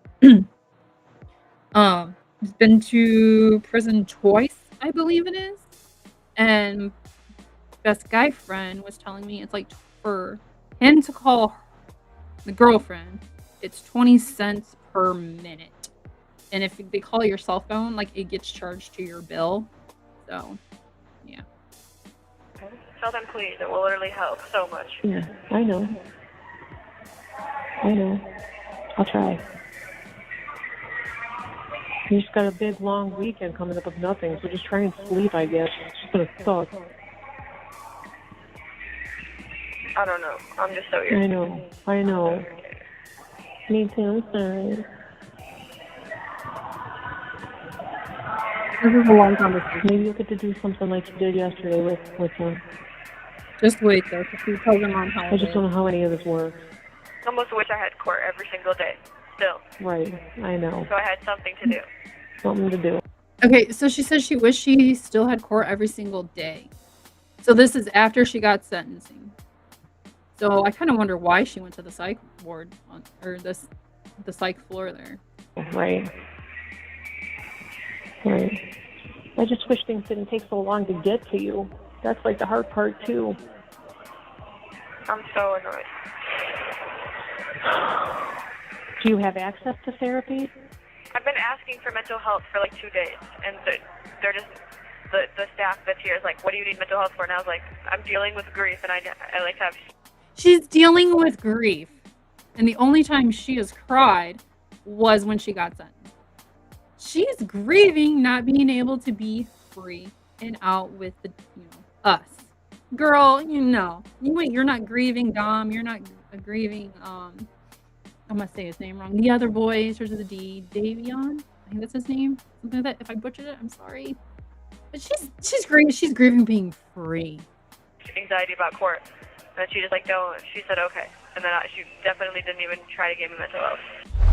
He's been to prison twice, I believe it is. And best guy friend was telling me it's like for him to call the girlfriend, it's 20 cents per minute. And if they call your cell phone, like it gets charged to your bill. So, yeah. Tell them please. It will literally help so much. Yeah, I know. I'll try. You just got a big long weekend coming up of nothing, so just try and sleep, I guess. It's just gonna suck. I don't know. I'm just so irritated. I know. Me too, I'm sorry. This is a long conversation. Maybe you'll get to do something like you did yesterday with him. Just wait though, because he tells him on holiday. I just don't know how any of this works. I almost wish I had court every single day. Still. Right, I know. So I had something to do. Something to do. Okay, so she says she wished she still had court every single day. So this is after she got sentencing. So I kind of wonder why she went to the psych ward or the psych floor there. Right. I just wish things didn't take so long to get to you. That's like the hard part too. I'm so annoyed. Do you have access to therapy? I've been asking for mental health for like 2 days, and they're just the staff that's here is like, "What do you need mental health for?" And I was like, "I'm dealing with grief, and I like to have." She's dealing with grief, and the only time she has cried was when she got sentenced. She's grieving not being able to be free and out with us. Girl, you're not grieving Dom. You're not grieving. I'm gonna say his name wrong. The other boy starts with a D. Davion. I think that's his name. Something like that. If I butchered it, I'm sorry. But she's grieving being free. Anxiety about court. And she just like, don't, she said okay. And then she definitely didn't even try to give me mental health.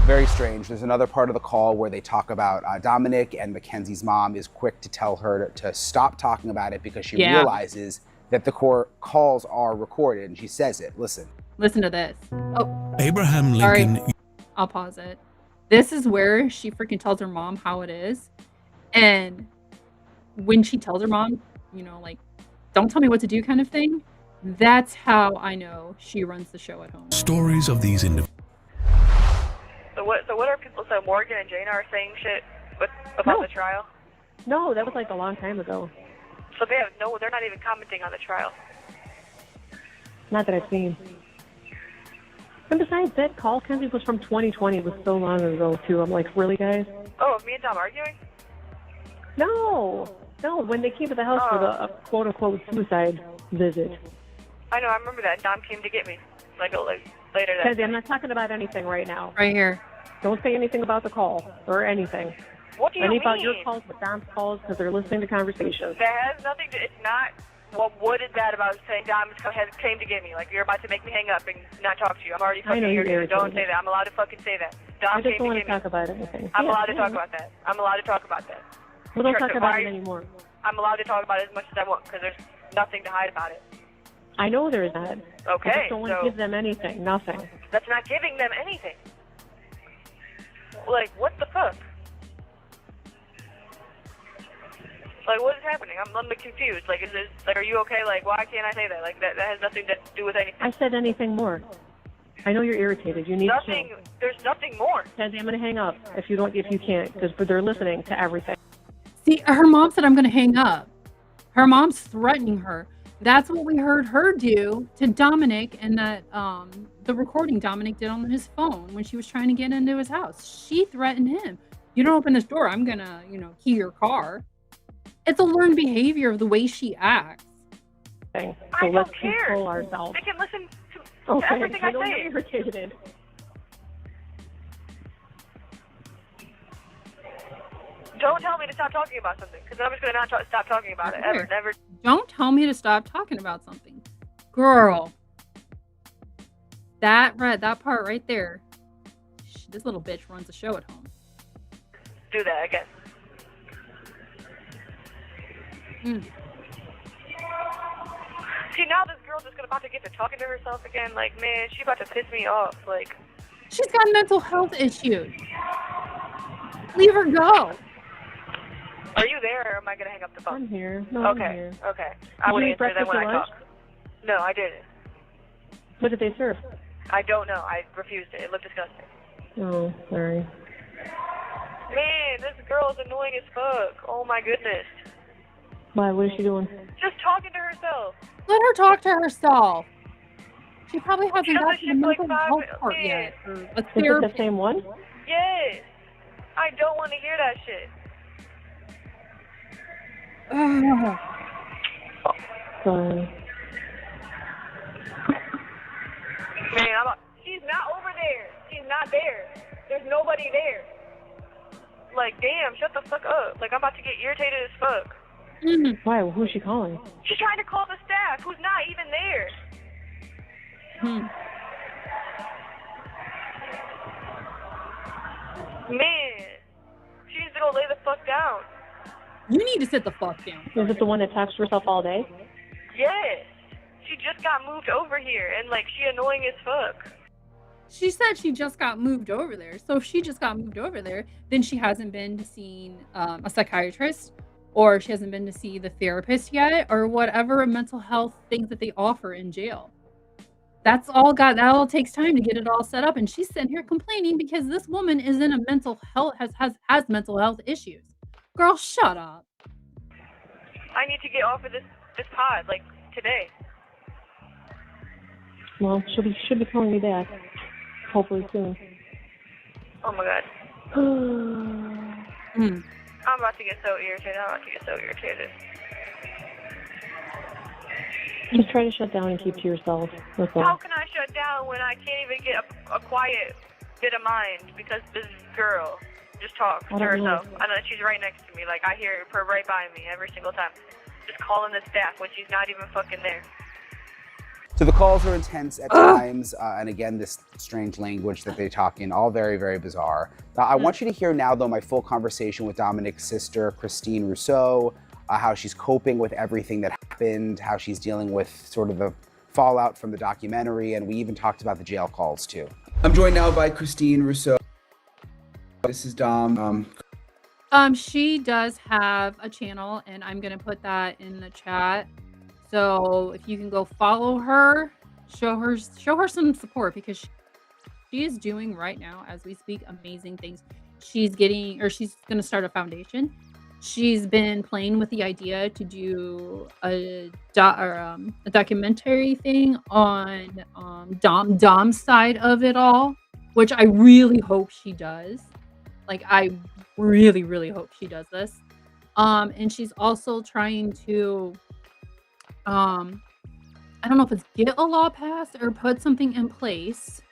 Very strange. There's another part of the call where they talk about Dominic, and Mackenzie's mom is quick to tell her to stop talking about it because she realizes that the court calls are recorded, and she says it. Listen. Listen to this. Oh, Abraham Lincoln. Sorry. I'll pause it. This is where she freaking tells her mom how it is. And when she tells her mom, you know, like, don't tell me what to do kind of thing, that's how I know she runs the show at home. Stories of these individuals. So what are people, so Morgan and Jane are saying shit about the trial? No, that was like a long time ago. So they're not even commenting on the trial. Not that I've seen. And besides, that call, Kenzie, was from 2020. It was so long ago, too. I'm like, really, guys? Oh, me and Dom arguing? No, when they came to the house for the quote-unquote suicide visit. I know, I remember that. Dom came to get me, like later that Kenzie, I'm not talking about anything right now. Right here. Don't say anything about the call or anything. What do you mean? About your calls with Dom's calls because they're listening to conversations. That has nothing to, it's not, well, what is that about saying Dom came to get me? Like, you're about to make me hang up and not talk to you. I'm already fucking irritated. Don't say that. I'm allowed to fucking say that. Dom I just came don't to want get to talk about anything. I'm allowed to talk about that. I'm allowed to talk about that. We don't talk about it anymore. I'm allowed to talk about it as much as I want because there's nothing to hide about it. I know there is not. Okay, I just don't want to give them anything. Nothing. That's not giving them anything. Like, what the fuck? Like, what is happening? I'm confused. Like, is this, like, are you okay? Like, why can't I say that? Like, that has nothing to do with anything. I said anything more. I know you're irritated. You need nothing. There's nothing more. Kenzie, I'm gonna hang up if you can't, because they're listening to everything. See, her mom said I'm gonna hang up. Her mom's threatening her. That's what we heard her do to Dominic, and that the recording Dominic did on his phone when she was trying to get into his house. She threatened him. You don't open this door, I'm gonna, key your car. It's a learned behavior of the way she acts. So I let's don't care. control ourselves. They can listen to everything I know say. you're irritated. Don't tell me to stop talking about something, because I'm just going to not stop talking about it, ever, never. Don't tell me to stop talking about something. Girl. That part right there. This little bitch runs a show at home. Do that, I guess. See, now this girl's just about to get to talking to herself again. Like, man, she's about to piss me off. Like, she's got mental health issues. Leave her go. Are you there, or am I gonna hang up the phone? I'm here. No, okay. I'm here. Okay. I would answer that when I lunch? talk. No, I didn't. What did they serve? I don't know. I refused it. It looked disgusting. Oh, sorry. Man, this girl is annoying as fuck. Oh my goodness. Why? What is she doing? Just talking to herself. Let her talk to herself. She probably hasn't got to the mental like health part yet. Or a Is it therapy. the same one? Yes. I don't want to hear that shit. Sorry. Man, she's not over there. She's not there. There's nobody there. Like, damn, shut the fuck up. Like, I'm about to get irritated as fuck. Why? Who's she calling? She's trying to call the staff, who's not even there. Man, she needs to go lay the fuck down. You need to sit the fuck down. Is it the one that talks to herself all day? Yes. She just got moved over here, and, like, she annoying as fuck. She said she just got moved over there. So if she just got moved over there, then she hasn't been to see a psychiatrist, or she hasn't been to see the therapist yet, or whatever mental health things that they offer in jail. That all takes time to get it all set up. And she's sitting here complaining because this woman is in a mental health, has mental health issues. Girl, shut up. I need to get off of this pod, like, today. Well, should be calling me back. Hopefully soon. Oh my god. I'm about to get so irritated. Just try to shut down and keep to yourself. That's all. How can I shut down when I can't even get a quiet bit of mind because this girl? Just talk I to don't know. herself. I know she's right next to me. Like, I hear her right by me every single time. Just calling the staff when she's not even fucking there. So the calls are intense at times, and again, this strange language that they talk in, all very, very bizarre. I want you to hear now, though, my full conversation with Dominic's sister, Christine Rousseau, how she's coping with everything that happened, how she's dealing with sort of the fallout from the documentary, and we even talked about the jail calls, too. I'm joined now by Christine Rousseau. This is Dom. She does have a channel, and I'm gonna put that in the chat. So if you can go follow her, show her some support, because she is doing right now, as we speak, amazing things. She's gonna start a foundation. She's been playing with the idea to do a documentary thing on Dom's side of it all, which I really hope she does. Like, I really, really hope she does this. And she's also trying to I don't know if it's get a law passed or put something in place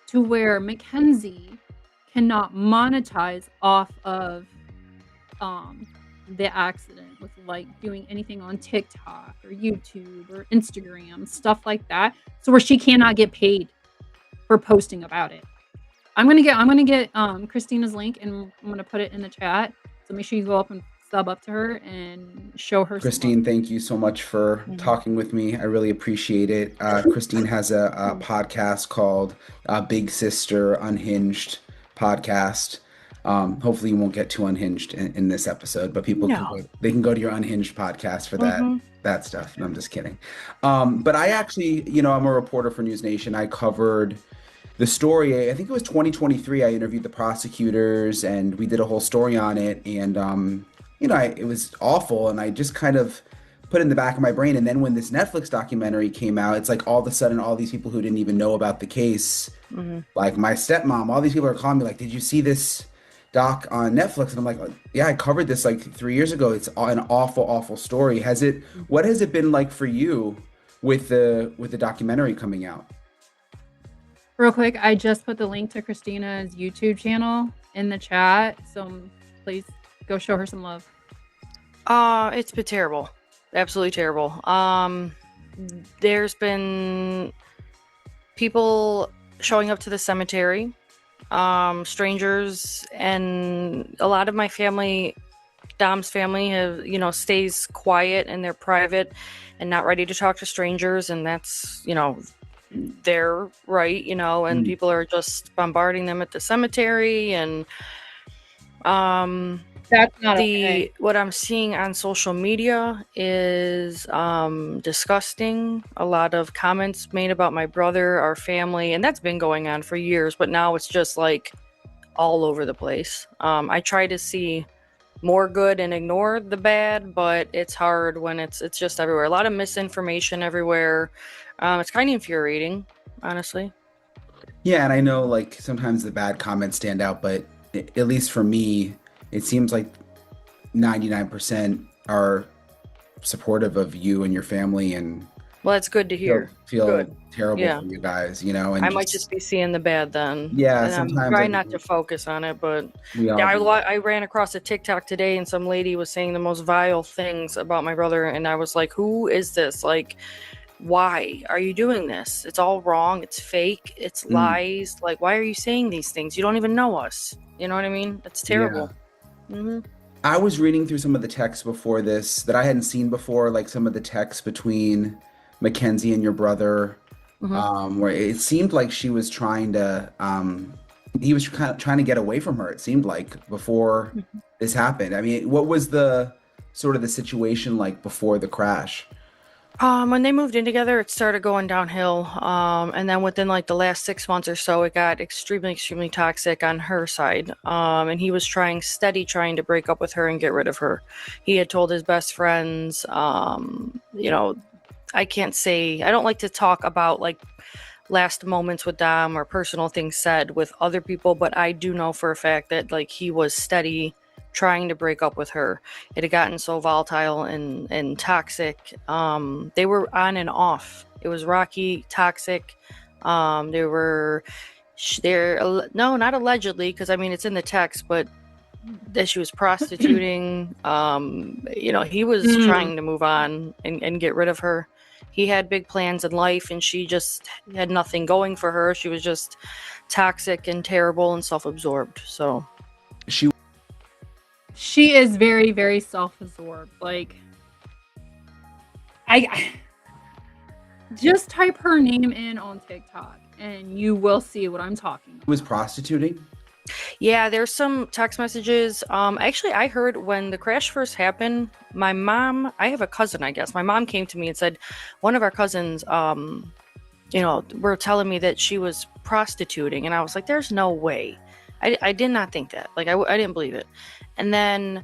to where Mackenzie cannot monetize off of the accident with, like, doing anything on TikTok or YouTube or Instagram, stuff like that. So where she cannot get paid for posting about it. I'm gonna get Christina's link, and I'm gonna put it in the chat. So make sure you go up and sub up to her and show her some love. Christine, thank you so much for talking with me. I really appreciate it. Christine has a podcast called Big Sister Unhinged podcast. Hopefully you won't get too unhinged in this episode, but people can go to your Unhinged podcast for that stuff. No, I'm just kidding. But I actually, I'm a reporter for News Nation. I covered the story. I think it was 2023. I interviewed the prosecutors and we did a whole story on it. And, it was awful. And I just kind of put it in the back of my brain. And then when this Netflix documentary came out, it's like all of a sudden, all these people who didn't even know about the case, like my stepmom, all these people are calling me like, did you see this doc on Netflix? And I'm like, yeah, I covered this like 3 years ago. It's an awful, awful story. What has it been like for you with the documentary coming out? Real quick, I just put the link to Christina's YouTube channel in the chat, so please go show her some love. It's been terrible. Absolutely terrible. There's been people showing up to the cemetery, strangers, and a lot of my family, Dom's family, have, stays quiet and they're private and not ready to talk to strangers, and that's, they're right, and people are just bombarding them at the cemetery, and that's not okay. What I'm seeing on social media is disgusting. A lot of comments made about my brother, our family, and that's been going on for years, but now it's just like all over the place. I try to see more good and ignore the bad, but it's hard when it's just everywhere. A lot of misinformation everywhere. It's kind of infuriating, honestly. Yeah, and I know like sometimes the bad comments stand out, but at least for me, it seems like 99% are supportive of you and your family, and well, it's good to hear. Feel terrible for you guys, and I might just be seeing the bad then. Yeah, and sometimes I'm trying not to focus on it, but I ran across a TikTok today, and some lady was saying the most vile things about my brother, and I was like, "Who is this? Like, why are you doing this? It's all wrong. It's fake. It's lies. Like, why are you saying these things? You don't even know us. You know what I mean? It's terrible." Yeah. I was reading through some of the texts before this that I hadn't seen before, like some of the texts between Mackenzie and your brother, where it seemed like she was trying to, he was kind of trying to get away from her, it seemed like, before this happened. I mean, what was the sort of the situation like before the crash? When they moved in together, it started going downhill. And then within like the last 6 months or so, it got extremely, extremely toxic on her side. And he was trying to break up with her and get rid of her. He had told his best friends, I don't like to talk about like last moments with Dom or personal things said with other people, but I do know for a fact that like he was steady trying to break up with her. It had gotten so volatile and toxic. They were on and off. It was rocky, toxic. They were No, not allegedly, because I mean it's in the text, but that she was prostituting. He was trying to move on and get rid of her. He had big plans in life, and she just had nothing going for her. She was just toxic and terrible and self-absorbed. So she is very, very self-absorbed. Like, I just type her name in on TikTok, and you will see what I'm talking about. Was prostituting? Yeah, there's some text messages. Actually, I heard when the crash first happened, my mom, I have a cousin, I guess. My mom came to me and said, one of our cousins, were telling me that she was prostituting. And I was like, there's no way. I did not think that. Like, I didn't believe it. And then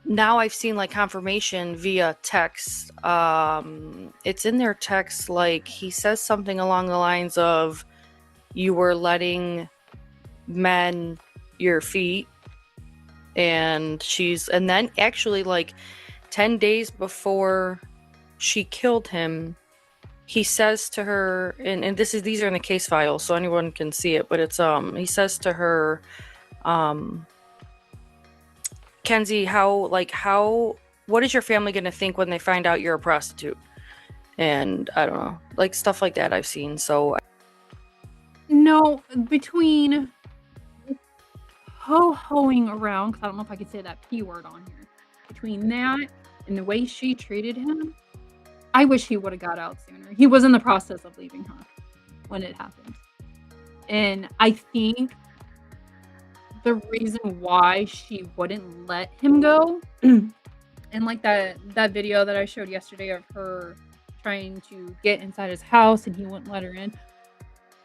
now I've seen like confirmation via text. It's in their text, like he says something along the lines of, you were letting men your feet, and then actually like 10 days before she killed him, he says to her, and these are in the case file so anyone can see it, but it's he says to her, Kenzie, what is your family gonna think when they find out you're a prostitute? And I don't know, like stuff like that I've seen. So no, between ho-hoing around, because I don't know if I could say that P word on here. Between that and the way she treated him, I wish he would have got out sooner. He was in the process of leaving her when it happened. And I think the reason why she wouldn't let him go, and like that video that I showed yesterday of her trying to get inside his house and he wouldn't let her in,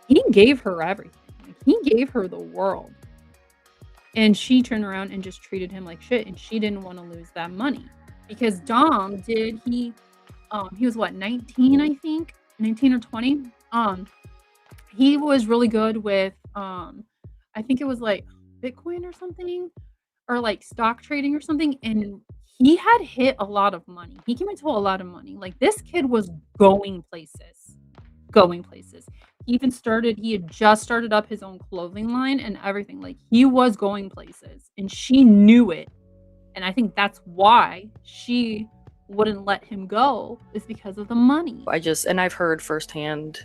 he gave her everything. Like, he gave her the world. And she turned around and just treated him like shit, and she didn't want to lose that money. Because Dom he was what, 19, I think? 19 or 20. He was really good with I think it was like Bitcoin or something, or like stock trading or something, and he had hit a lot of money. He came into a lot of money. Like, this kid was going places. He had just started up his own clothing line and everything. Like, he was going places, and she knew it. And I think that's why she wouldn't let him go, is because of the money. I've heard firsthand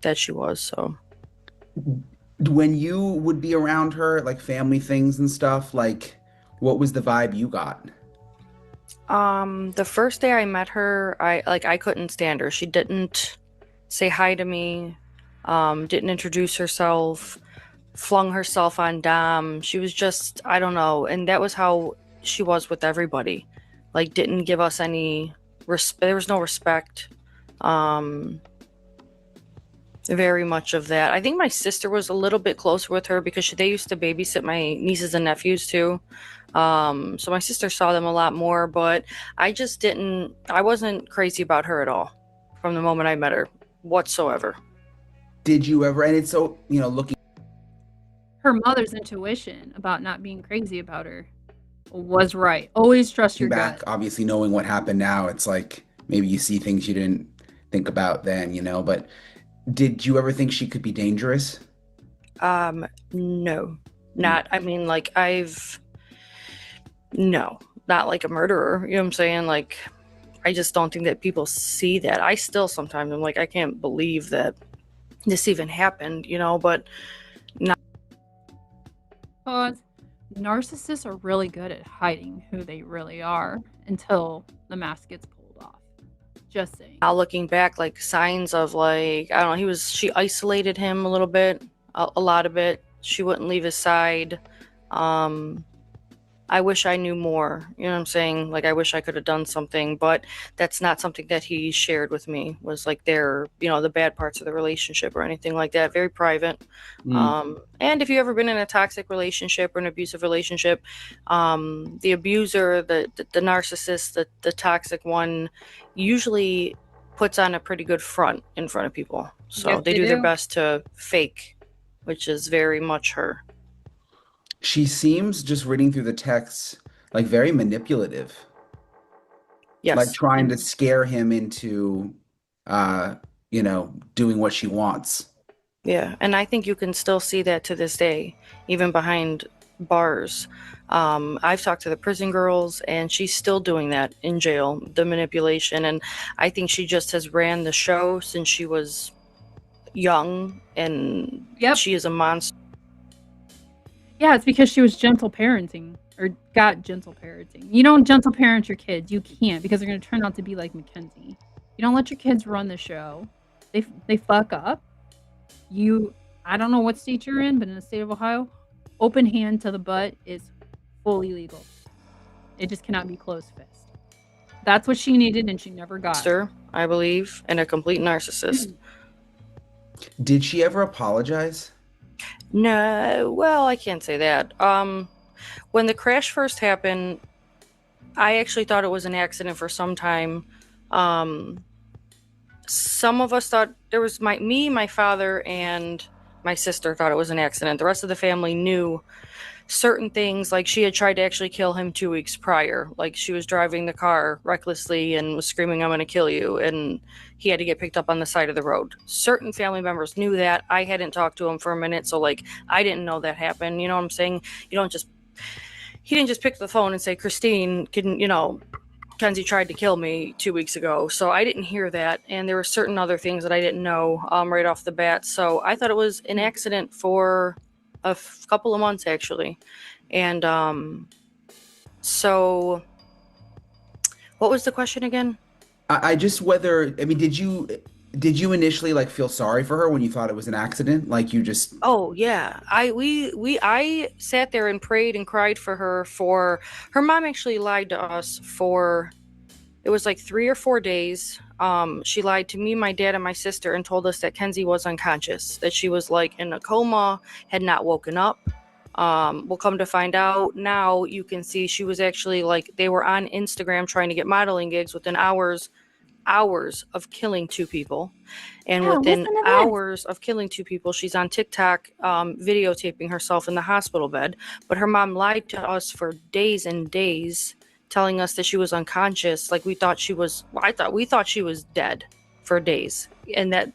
that she was. So when you would be around her, like family things and stuff, like what was the vibe you got? The first day I met her, I couldn't stand her. She didn't say hi to me, didn't introduce herself, flung herself on Dom. She was just, I don't know. And that was how she was with everybody. Like, didn't give us any respect. There was no respect. Very much of that. I think my sister was a little bit closer with her because they used to babysit my nieces and nephews too. So my sister saw them a lot more, but I wasn't crazy about her at all from the moment I met her whatsoever. Did you ever, and it's so, looking. Her mother's intuition about not being crazy about her was right. Always trust your gut. Obviously, knowing what happened now, it's like maybe you see things you didn't think about then, but did you ever think she could be dangerous? No. Not, I mean, like, no, not like a murderer. You know what I'm saying? Like, I just don't think that people see that. I still sometimes I'm like, I can't believe that this even happened, but not. Narcissists are really good at hiding who they really are until the mask gets pulled off. Just saying. Now looking back, like signs of like, I don't know, she isolated him a little bit, a lot of it. She wouldn't leave his side. I wish I knew more, you know what I'm saying? Like, I wish I could have done something, but that's not something that he shared with me, was like the bad parts of the relationship or anything like that. Very private. And if you've ever been in a toxic relationship or an abusive relationship, the abuser, the narcissist, the toxic one usually puts on a pretty good front in front of people. So Yes, they do their best to fake, which is very much her. She seems, just reading through the texts, like very manipulative. Yes. Like trying to scare him into, doing what she wants. Yeah, and I think you can still see that to this day, even behind bars. I've talked to the prison girls, and she's still doing that in jail, the manipulation. And I think she just has ran the show since she was young, and she is a monster. Yeah, it's because she was gentle parenting or got gentle parenting. You don't gentle parent your kids. You can't because they're going to turn out to be like Mackenzie. You don't let your kids run the show. They fuck up. I don't know what state you're in, but in the state of Ohio, open hand to the butt is fully legal. It just cannot be closed fist. That's what she needed, and she never got it. I believe, and a complete narcissist. Did she ever apologize? No, well, I can't say that. When the crash first happened, I actually thought it was an accident for some time. Some of us thought there was my father, and my sister thought it was an accident. The rest of the family knew certain things, like she had tried to actually kill him 2 weeks prior. Like she was driving the car recklessly and was screaming, "I'm going to kill you," and he had to get picked up on the side of the road. Certain family members knew that. I hadn't talked to him for a minute, so like I didn't know that happened. You know what I'm saying? He didn't just pick the phone and say, "Christine, Kenzie tried to kill me 2 weeks ago." So I didn't hear that. And there were certain other things that I didn't know right off the bat. So I thought it was an accident for a couple of months, actually. And so what was the question again? I just did you initially like feel sorry for her when you thought it was an accident? Like you just Oh yeah. I sat there and prayed and cried for her mom actually lied to us for it was like 3 or 4 days. She lied to me, my dad, and my sister and told us that Kenzie was unconscious, that she was like in a coma, had not woken up. We'll come to find out now you can see she was actually like they were on Instagram trying to get modeling gigs within hours of killing 2 people. And Yeah, within listen to this. hours of killing 2 people, she's on TikTok videotaping herself in the hospital bed. But her mom lied to us for days and days, telling us that she was unconscious. Like we thought she was dead for days, and that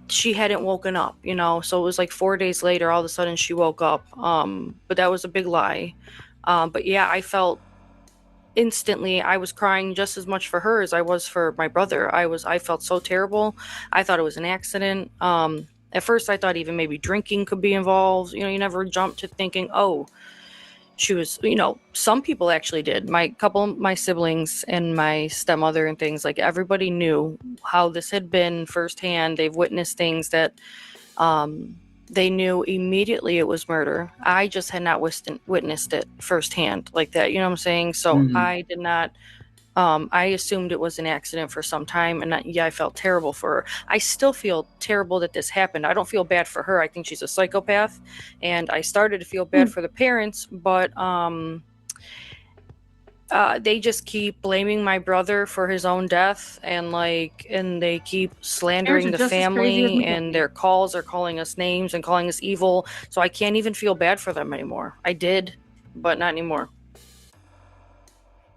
she hadn't woken up, so it was like 4 days later all of a sudden she woke up. But that was a big lie. But yeah, I felt instantly I was crying just as much for her as I was for my brother. I felt so terrible. I thought it was an accident. At first I thought even maybe drinking could be involved. You never jump to thinking, oh, she was, some people actually did. My siblings and my stepmother and things, like everybody knew how this had been firsthand. They've witnessed things that they knew immediately it was murder. I just had not witnessed it firsthand like that. You know what I'm saying? So I did not. I assumed it was an accident for some time, and I felt terrible for her. I still feel terrible that this happened. I don't feel bad for her. I think she's a psychopath, and I started to feel bad for the parents, but they just keep blaming my brother for his own death, and they keep slandering the family, and their calls are calling us names and calling us evil. So I can't even feel bad for them anymore. I did, but not anymore.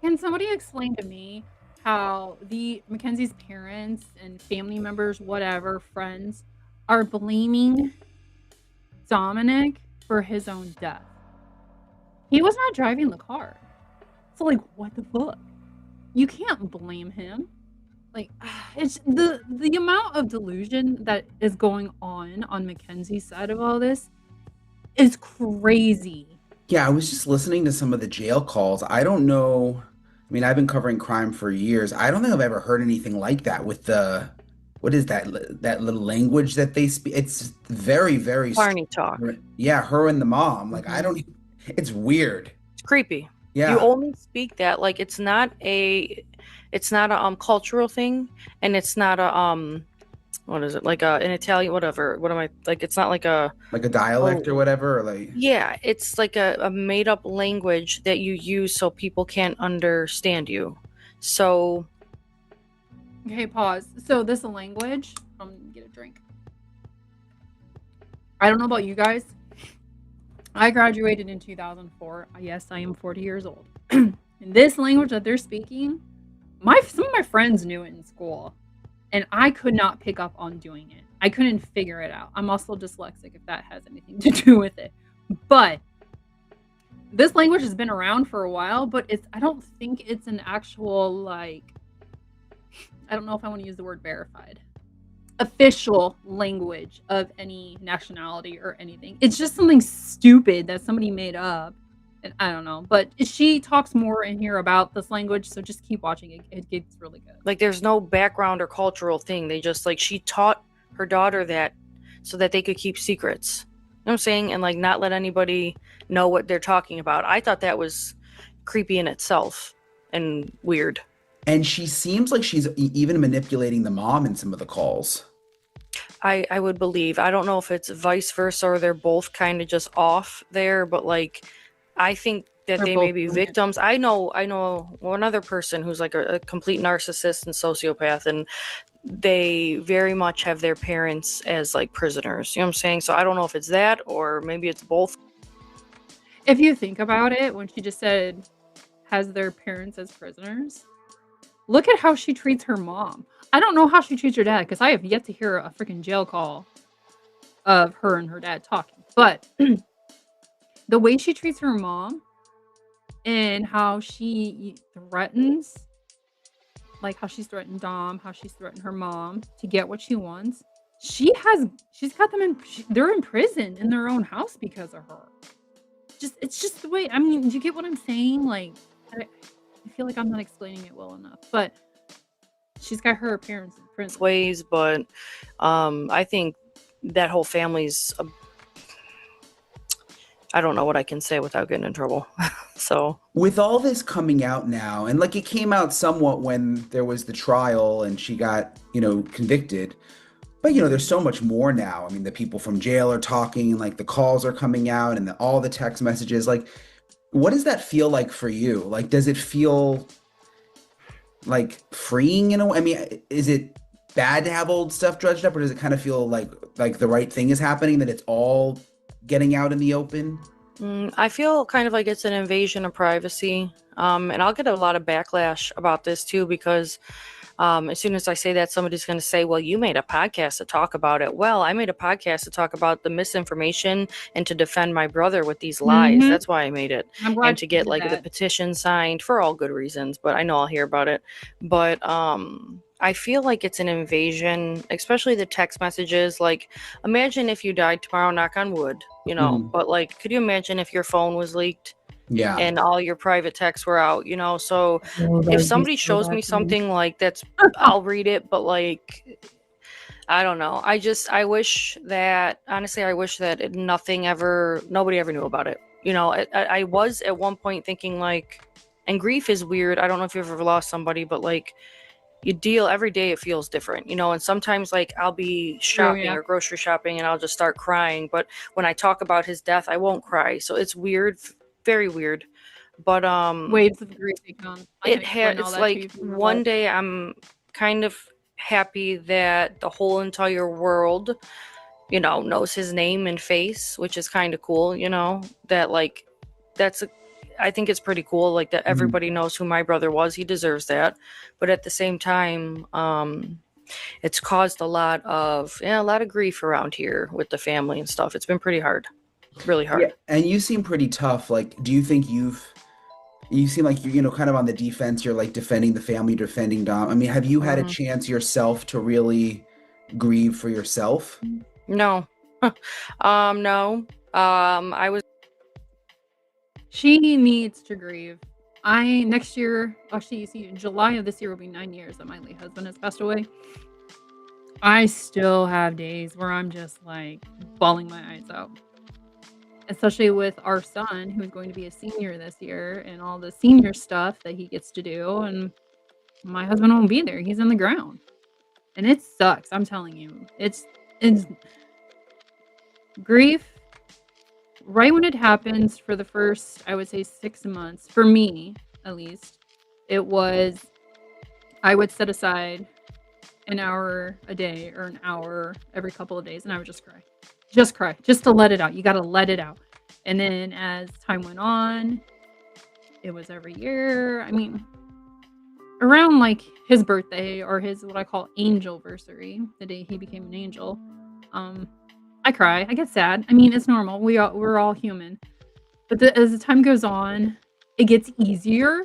Can somebody explain to me how the Mackenzie's parents and family members, whatever, friends, are blaming Dominic for his own death? He was not driving the car. So, like, what the fuck? You can't blame him. Like, it's the amount of delusion that is going on Mackenzie's side of all this is crazy. Yeah, I was just listening to some of the jail calls. I don't know. I mean, I've been covering crime for years. I don't think I've ever heard anything like that with what is that little language that they speak? It's very, very Barney talk. Yeah, her and the mom. Like, it's weird. It's creepy. Yeah. You only speak that, like, it's not a cultural thing, and it's not a what is it, like an Italian, whatever, it's not like a dialect or whatever, or like yeah, it's like a made up language that you use so people can't understand you. So Okay, pause. So this language, I'm gonna get a drink. I don't know about you guys. I graduated in 2004. Yes, I am 40 years old. And this language that they're speaking, some of my friends knew it in school. and I could not pick up on doing it. I couldn't figure it out. I'm also dyslexic, if that has anything to do with it. But this language has been around for a while, but I don't think it's an actual, like, I don't know if I want to use the word verified, official language of any nationality or anything. It's just something stupid that somebody made up. And I don't know, but she talks more in here about this language, so just keep watching it. It gets really good. Like, there's no background or cultural thing. They just, like, she taught her daughter that so that they could keep secrets. You know what I'm saying? And, like, not let anybody know what they're talking about. I thought that was creepy in itself and weird. And she seems like she's even manipulating the mom in some of the calls. I would believe. I don't know if it's vice versa or they're both kind of just off there, but, like, I think that They're they both may be doing it. victims. I know one other person who's like a complete narcissist and sociopath, and they very much have their parents as like prisoners. You know what I'm saying? So I don't know if it's that or maybe it's both. If you think about it, when she just said has their parents as prisoners, look at how she treats her mom. I don't know how she treats her dad because I have yet to hear a freaking jail call of her and her dad talking. But the way she treats her mom and how she threatens, like how she's threatened Dom, how she's threatened her mom to get what she wants. She's got them they're in prison in their own house because of her. It's just the way, I mean, do you get what I'm saying? Like, I feel like I'm not explaining it well enough, but she's got her parents in prison. Ways, but I think that whole family's I don't know what I can say without getting in trouble. So with all this coming out now, and like it came out somewhat when there was the trial and she got, convicted. But there's so much more now. I mean, the people from jail are talking, like the calls are coming out and all the text messages. Like, what does that feel like for you? Like, does it feel like freeing in a way? I mean, is it bad to have old stuff dredged up, or does it kind of feel like the right thing is happening, that it's all getting out in the open? I feel kind of like it's an invasion of privacy. And I'll get a lot of backlash about this too, because as soon as I say that, somebody's going to say, well, you made a podcast to talk about it. Well, I made a podcast to talk about the misinformation and to defend my brother with these lies. That's why I made it. I'm glad And to get like the petition signed for all good reasons, but I know I'll hear about it. But I feel like it's an invasion, especially the text messages. Like, imagine if you died tomorrow, knock on wood, but like, could you imagine if your phone was leaked? Yeah. And all your private texts were out, so if somebody shows me something like that's, I'll read it, but like, I don't know. I wish that, honestly, nobody ever knew about it. I was at one point thinking like, and grief is weird. I don't know if you've ever lost somebody, but like, you deal every day, it feels different, and sometimes like I'll be shopping or grocery shopping and I'll just start crying. But when I talk about his death, I won't cry. So it's weird, very weird. But waves of grief come. It's like one day I'm kind of happy that the whole entire world, knows his name and face, which is kind of cool, that like, I think it's pretty cool, like that everybody knows who my brother was. He deserves that. But at the same time, it's caused a lot of grief around here with the family and stuff. It's been pretty hard, really hard. Yeah, and you seem pretty tough. Like, do you think you seem like you're, kind of on the defense. You're like defending the family, defending Dom. I mean, have you had a chance yourself to really grieve for yourself? No. No. I was. She needs to grieve. Next year, actually, you see, in July of this year will be 9 years that my late husband has passed away. I still have days where I'm just like bawling my eyes out. Especially with our son, who's going to be a senior this year, and all the senior stuff that he gets to do. And my husband won't be there. He's in the ground. And it sucks. I'm telling you. It's grief. Right when it happens, for the first, I would say 6 months, for me at least, I would set aside an hour a day or an hour every couple of days, and I would just cry. Just cry, just to let it out. You got to let it out. And then as time went on, it was every year. I mean, around like his birthday or his what I call angelversary, the day he became an angel, I cry. I get sad. I mean, it's normal. We're all human. But as the time goes on, it gets easier.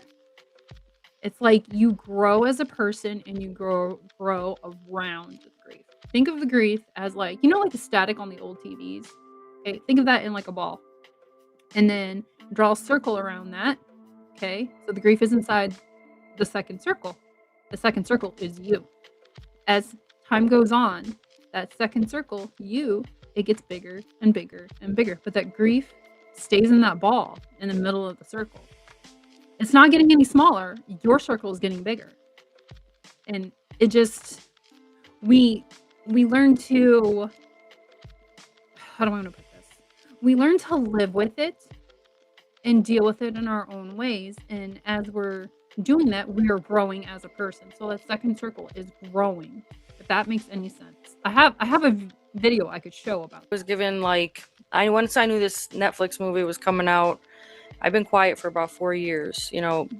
It's like you grow as a person and you grow around the grief. Think of the grief as like, like the static on the old TVs. Okay, think of that in like a ball. And then draw a circle around that. Okay? So the grief is inside the second circle. The second circle is you. As time goes on, that second circle, it gets bigger and bigger and bigger. But that grief stays in that ball in the middle of the circle. It's not getting any smaller. Your circle is getting bigger. And it just we learn to how do I want to put this? We learn to live with it and deal with it in our own ways. And as we're doing that, we are growing as a person. So that second circle is growing. If that makes any sense. I have a video I could show about was given once I knew this Netflix movie was coming out, I've been quiet for about 4 years,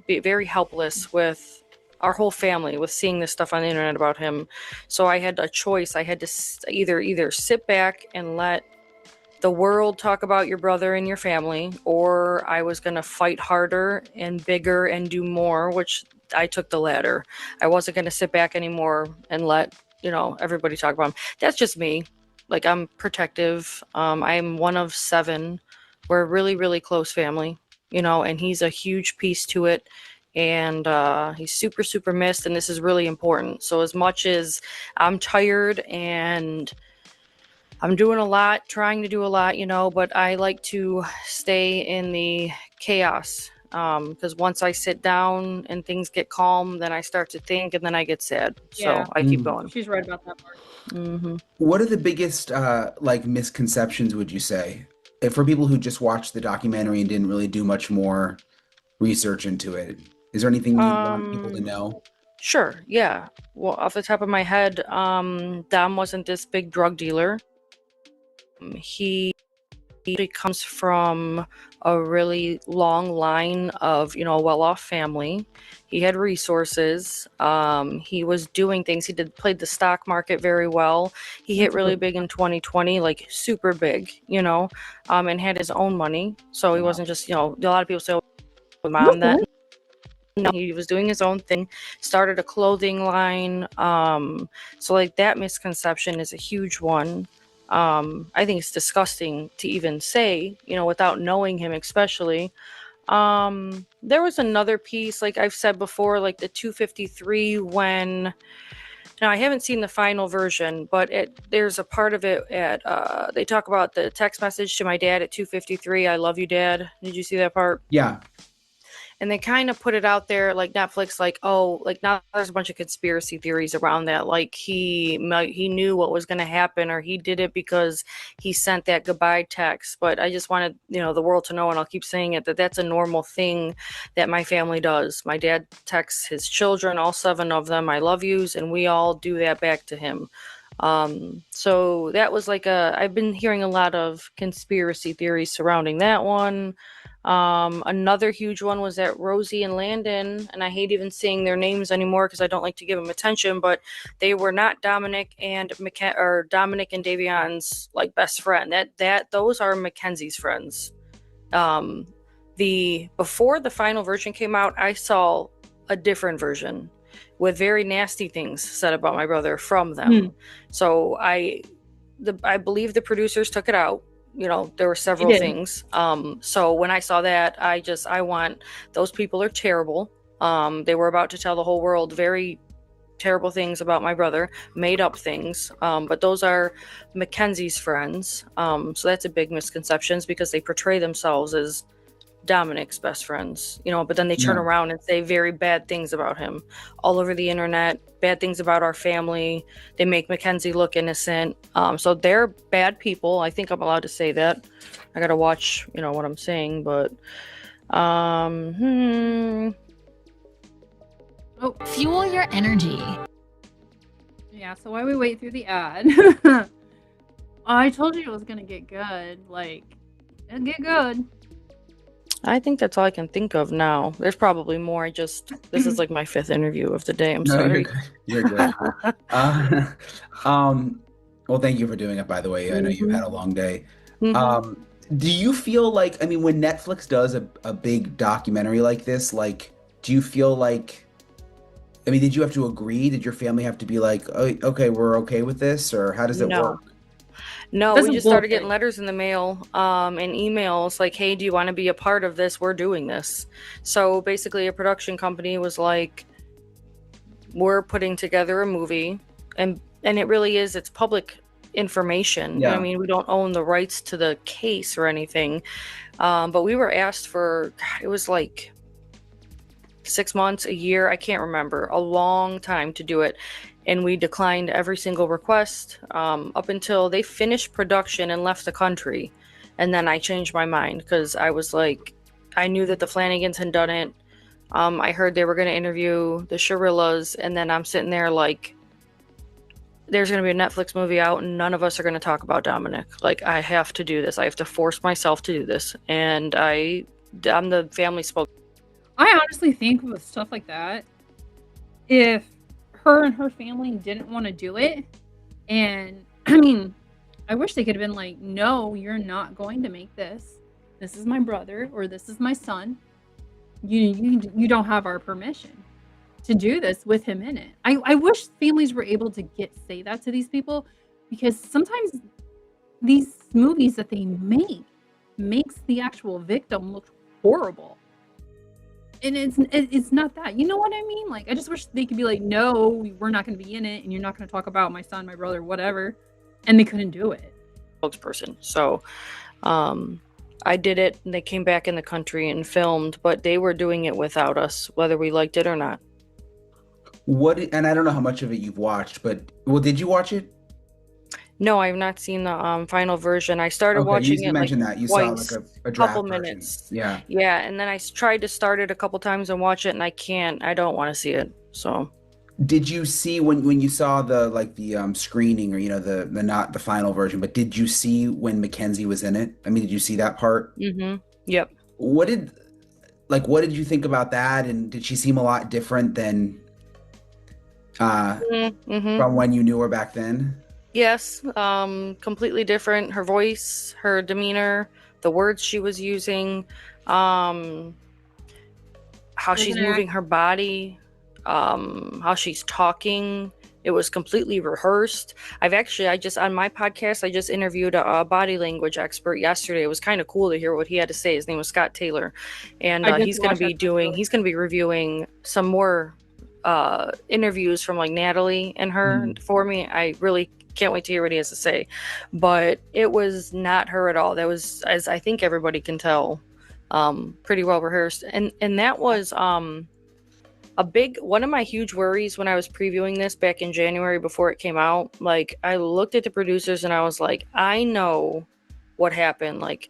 very helpless with our whole family with seeing this stuff on the internet about him. So I had a choice. I had to either sit back and let the world talk about your brother and your family, or I was going to fight harder and bigger and do more, which I took the latter. I wasn't going to sit back anymore and let, everybody talk about him. That's just me. Like, I'm protective. I'm one of 7. We're a really, really close family, and he's a huge piece to it. And he's super, super missed. And this is really important. So as much as I'm tired and I'm doing a lot, trying to do a lot, but I like to stay in the chaos. Because once I sit down and things get calm, then I start to think and then I get sad. Yeah. So I keep going. She's right about that part. Mm-hmm. What are the biggest misconceptions, would you say, for people who just watched the documentary and didn't really do much more research into it? Is there anything you want people to know? Sure, yeah. Well, off the top of my head, Dom wasn't this big drug dealer. He comes from a really long line of, a well-off family. He had resources. He was doing things. He played the stock market very well. He hit really big in 2020, like super big, and had his own money. So he wasn't just, a lot of people say, oh, mom, that. No, he was doing his own thing, started a clothing line. So like that misconception is a huge one. I think it's disgusting to even say, without knowing him, especially. There was another piece, like I've said before, like the 253 when, now I haven't seen the final version, but there's a part of it they talk about the text message to my dad at 253. I love you, Dad. Did you see that part? Yeah. And they kind of put it out there, like Netflix, like, oh, like now there's a bunch of conspiracy theories around that. Like he knew what was going to happen, or he did it because he sent that goodbye text. But I just wanted, the world to know, and I'll keep saying it, that that's a normal thing that my family does. My dad texts his children, all 7 of them, I love yous, and we all do that back to him. So that was like I've been hearing a lot of conspiracy theories surrounding that one. Another huge one was that Rosie and Landon, and I hate even saying their names anymore because I don't like to give them attention, but they were not Dominic and Davion's like best friend. Those are Mackenzie's friends. Before the final version came out, I saw a different version with very nasty things said about my brother from them. So I believe the producers took it out. There were several things. So when I saw that, I want, those people are terrible. They were about to tell the whole world very terrible things about my brother, made up things. But those are Mackenzie's friends. So that's a big misconception because they portray themselves as Dominic's best friends, but then they turn around and say very bad things about him all over the internet, bad things about our family. They make Mackenzie look innocent. So they're bad people. I think I'm allowed to say that. I got to watch, what I'm saying, but, Fuel your energy. Yeah, so while we wait through the ad, I told you it was going to get good. Like, it'll get good. I think that's all I can think of now. There's probably more. This is like my 5th interview of the day. I'm No, you're sorry. good. You're good. Uh, well, thank you for doing it, by the way. I know you've had a long day. Mhm. Do you feel like, I mean, when Netflix does a big documentary like this, like, do you feel like, I mean, did you have to agree? Did your family have to be like, oh, okay, we're okay with this? Or how does it No. work? No, That's we a just started bullshit. getting letters in the mail, and emails like, "Hey, do you want to be a part of this? We're doing this." So basically, a production company was like, "We're putting together a movie," and it really is. It's public information. I Yeah. mean, we don't own the rights to the case or anything, but we were asked for. God, it was like 6 months, a year, I can't remember, a long time to do it. And we declined every single request up until they finished production and left the country. And then I changed my mind because I was like, I knew that the Flanagans had done it. I heard they were going to interview the Shirillas. And then I'm sitting there like, there's going to be a Netflix movie out and none of us are going to talk about Dominic. Like, I have to do this. I have to force myself to do this. And I'm the family spokesperson. I honestly think with stuff like that, if her and her family didn't want to do it, and I mean, I wish they could have been like, no, you're not going to make this. This is my brother or this is my son. You don't have our permission to do this with him in it. I wish families were able to say that to these people, because sometimes these movies that they makes the actual victim look horrible. And it's not that. You know what I mean? Like, I just wish they could be like, "No, we're not gonna be in it, and you're not gonna talk about my son, my brother, whatever." And they couldn't do it. Spokesperson. So I did it and they came back in the country and filmed, but they were doing it without us, whether we liked it or not. And I don't know how much of it you've watched, but, well, did you watch it? No, I've not seen the final version. I started Okay, watching you it like mentioned that. You saw like twice, a couple draft version. minutes. Yeah. Yeah, and then I tried to start it a couple times and watch it and I can't. I don't want to see it. So Did you see when you saw the screening, or the not the final version, but did you see when Mackenzie was in it? I mean, did you see that part? Yep. What did you think about that? And did she seem a lot different than from when you knew her back then? Yes, completely different. Her voice, her demeanor, the words she was using, how she's moving her body, how she's talking. It was completely rehearsed. I just on my podcast, I just interviewed a body language expert yesterday. It was kind of cool to hear what he had to say. His name was Scott Taylor, and he's going to be reviewing some more interviews from like Natalie and her for me. I really can't wait to hear what he has to say, but it was not her at all. That was, as I think everybody can tell, pretty well rehearsed, and that was one of my huge worries when I was previewing this back in January before it came out. Like, I looked at the producers and I was like, I know what happened. Like,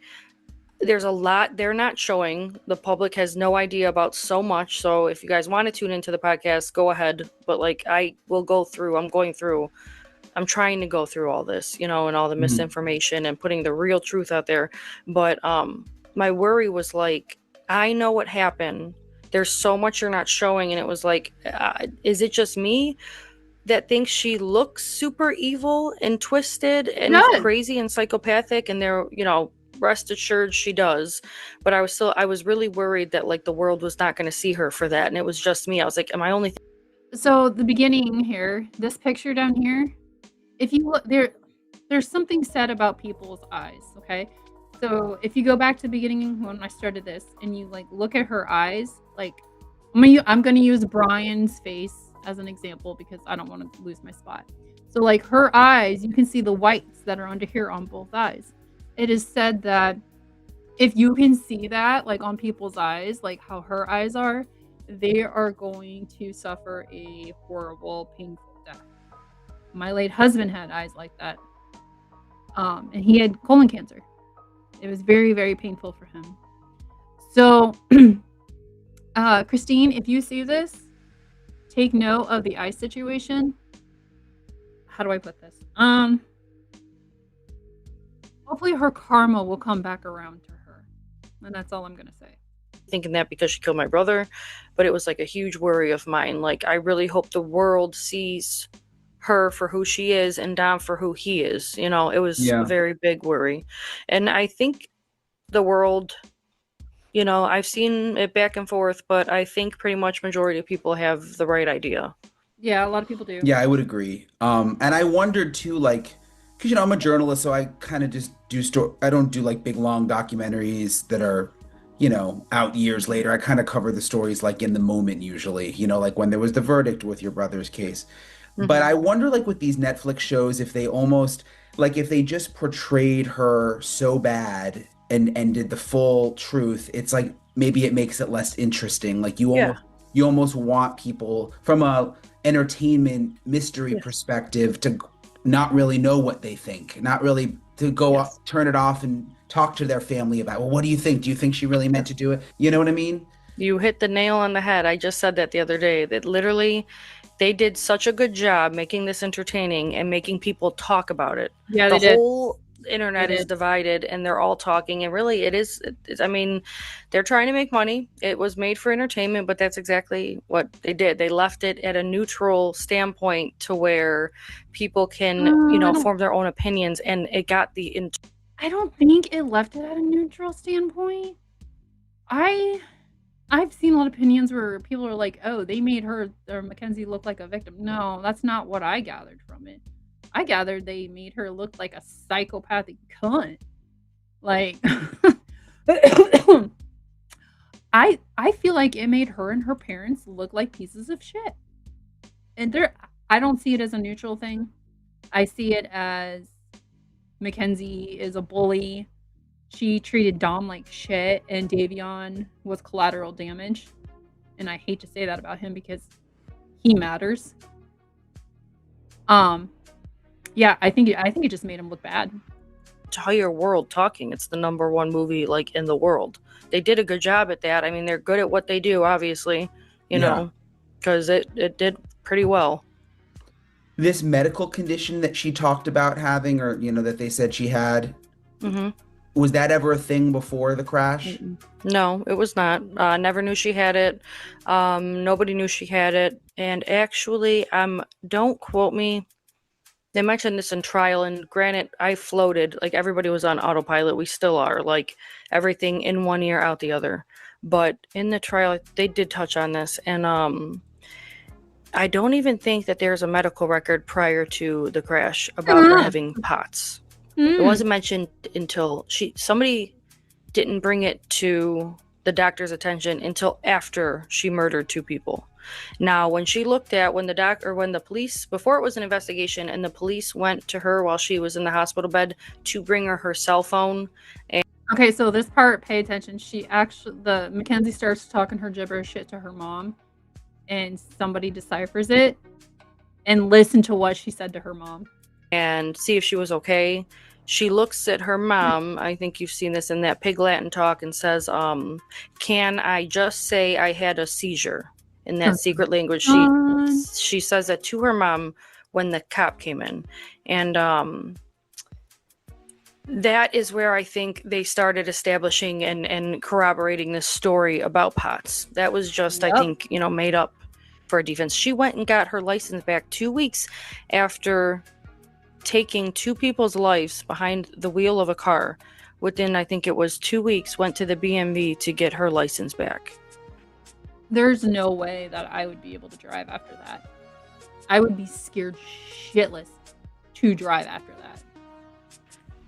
there's a lot they're not showing. The public has no idea about so much. So if you guys want to tune into the podcast, go ahead. But like, I'm trying to go through all this, and all the misinformation and putting the real truth out there. But my worry was like, I know what happened. There's so much you're not showing. And it was like, is it just me that thinks she looks super evil and twisted and crazy and psychopathic? And rest assured she does. But I was really worried that like the world was not going to see her for that. And it was just me. I was like, am I only So the beginning here, this picture down here, if you look there's something said about people's eyes, okay? So if you go back to the beginning when I started this and you like look at her eyes, like I'm gonna use Brian's face as an example because I don't want to lose my spot. So like her eyes, you can see the whites that are under here on both eyes. It is said that if you can see that like on people's eyes, like how her eyes are, they are going to suffer a horrible, painful death. My late husband had eyes like that. And he had colon cancer. It was very, very painful for him. So, Christine, if you see this, take note of the eye situation. How do I put this? Hopefully her karma will come back around to her. And that's all I'm going to say. thinking that because she killed my brother, but it was like a huge worry of mine. Like, I really hope the world sees her for who she is and Dom for who he is. You know, it was a Yeah. very big worry. And I think the world, you know, I've seen it back and forth, but I think pretty much majority of people have the right idea. Yeah, a lot of people do. Yeah, I would agree. And I wondered too, like, because I'm a journalist, so I kind of just do I don't do like big long documentaries that are, out years later. I kind of cover the stories like in the moment usually, like when there was the verdict with your brother's case. But I wonder, like with these Netflix shows, if they almost like if they just portrayed her so bad and did the full truth, it's like maybe it makes it less interesting. Like you almost want people from a entertainment mystery perspective to not really know what they think, not really to go up, turn it off and talk to their family about, well, what do you think? Do you think she really meant to do it? You know what I mean? You hit the nail on the head. I just said that the other day, that literally they did such a good job making this entertaining and making people talk about it. Yeah, The they did. whole internet They is did. divided and they're all talking, and really I mean, they're trying to make money. It was made for entertainment, but that's exactly what they did. They left it at a neutral standpoint to where people can, form their own opinions, and it got I don't think it left it at a neutral standpoint. I've seen a lot of opinions where people are like, "Oh, they made her or Mackenzie look like a victim." No, that's not what I gathered from it. I gathered they made her look like a psychopathic cunt. Like, I feel like it made her and her parents look like pieces of shit. And I don't see it as a neutral thing. I see it as Mackenzie is a bully. She treated Dom like shit, and Davion was collateral damage. And I hate to say that about him because he matters. Yeah, I think it just made him look bad. entire world talking. It's the #1 movie like in the world. They did a good job at that. I mean, they're good at what they do, obviously, you know, because it did pretty well. This medical condition that she talked about having, or that they said she had, was that ever a thing before the crash? No, it was not. Never knew she had it. Nobody knew she had it. And actually, don't quote me. They mentioned this in trial, and granted, I floated. Like, everybody was on autopilot. We still are. Like, everything in one ear, out the other. But in the trial, they did touch on this. And I don't even think that there's a medical record prior to the crash about her having POTS. It wasn't mentioned until somebody didn't bring it to the doctor's attention until after she murdered 2 people. Now, when the police, before it was an investigation, and the police went to her while she was in the hospital bed to bring her cell phone. Okay, so this part, pay attention. Mackenzie starts talking her gibberish shit to her mom, and somebody deciphers it, and listen to what she said to her mom. And see if she was okay. She looks at her mom, I think you've seen this in that Pig Latin talk, and says, can I just say I had a seizure? In that secret language. She says that to her mom when the cop came in. And that is where I think they started establishing and corroborating this story about POTS. That was just, I think, made up for a defense. She went and got her license back 2 weeks after taking 2 people's lives behind the wheel of a car. Within, I think it was 2 weeks, went to the BMV to get her license back. There's no way that I would be able to drive after that. I would be scared shitless to drive after that.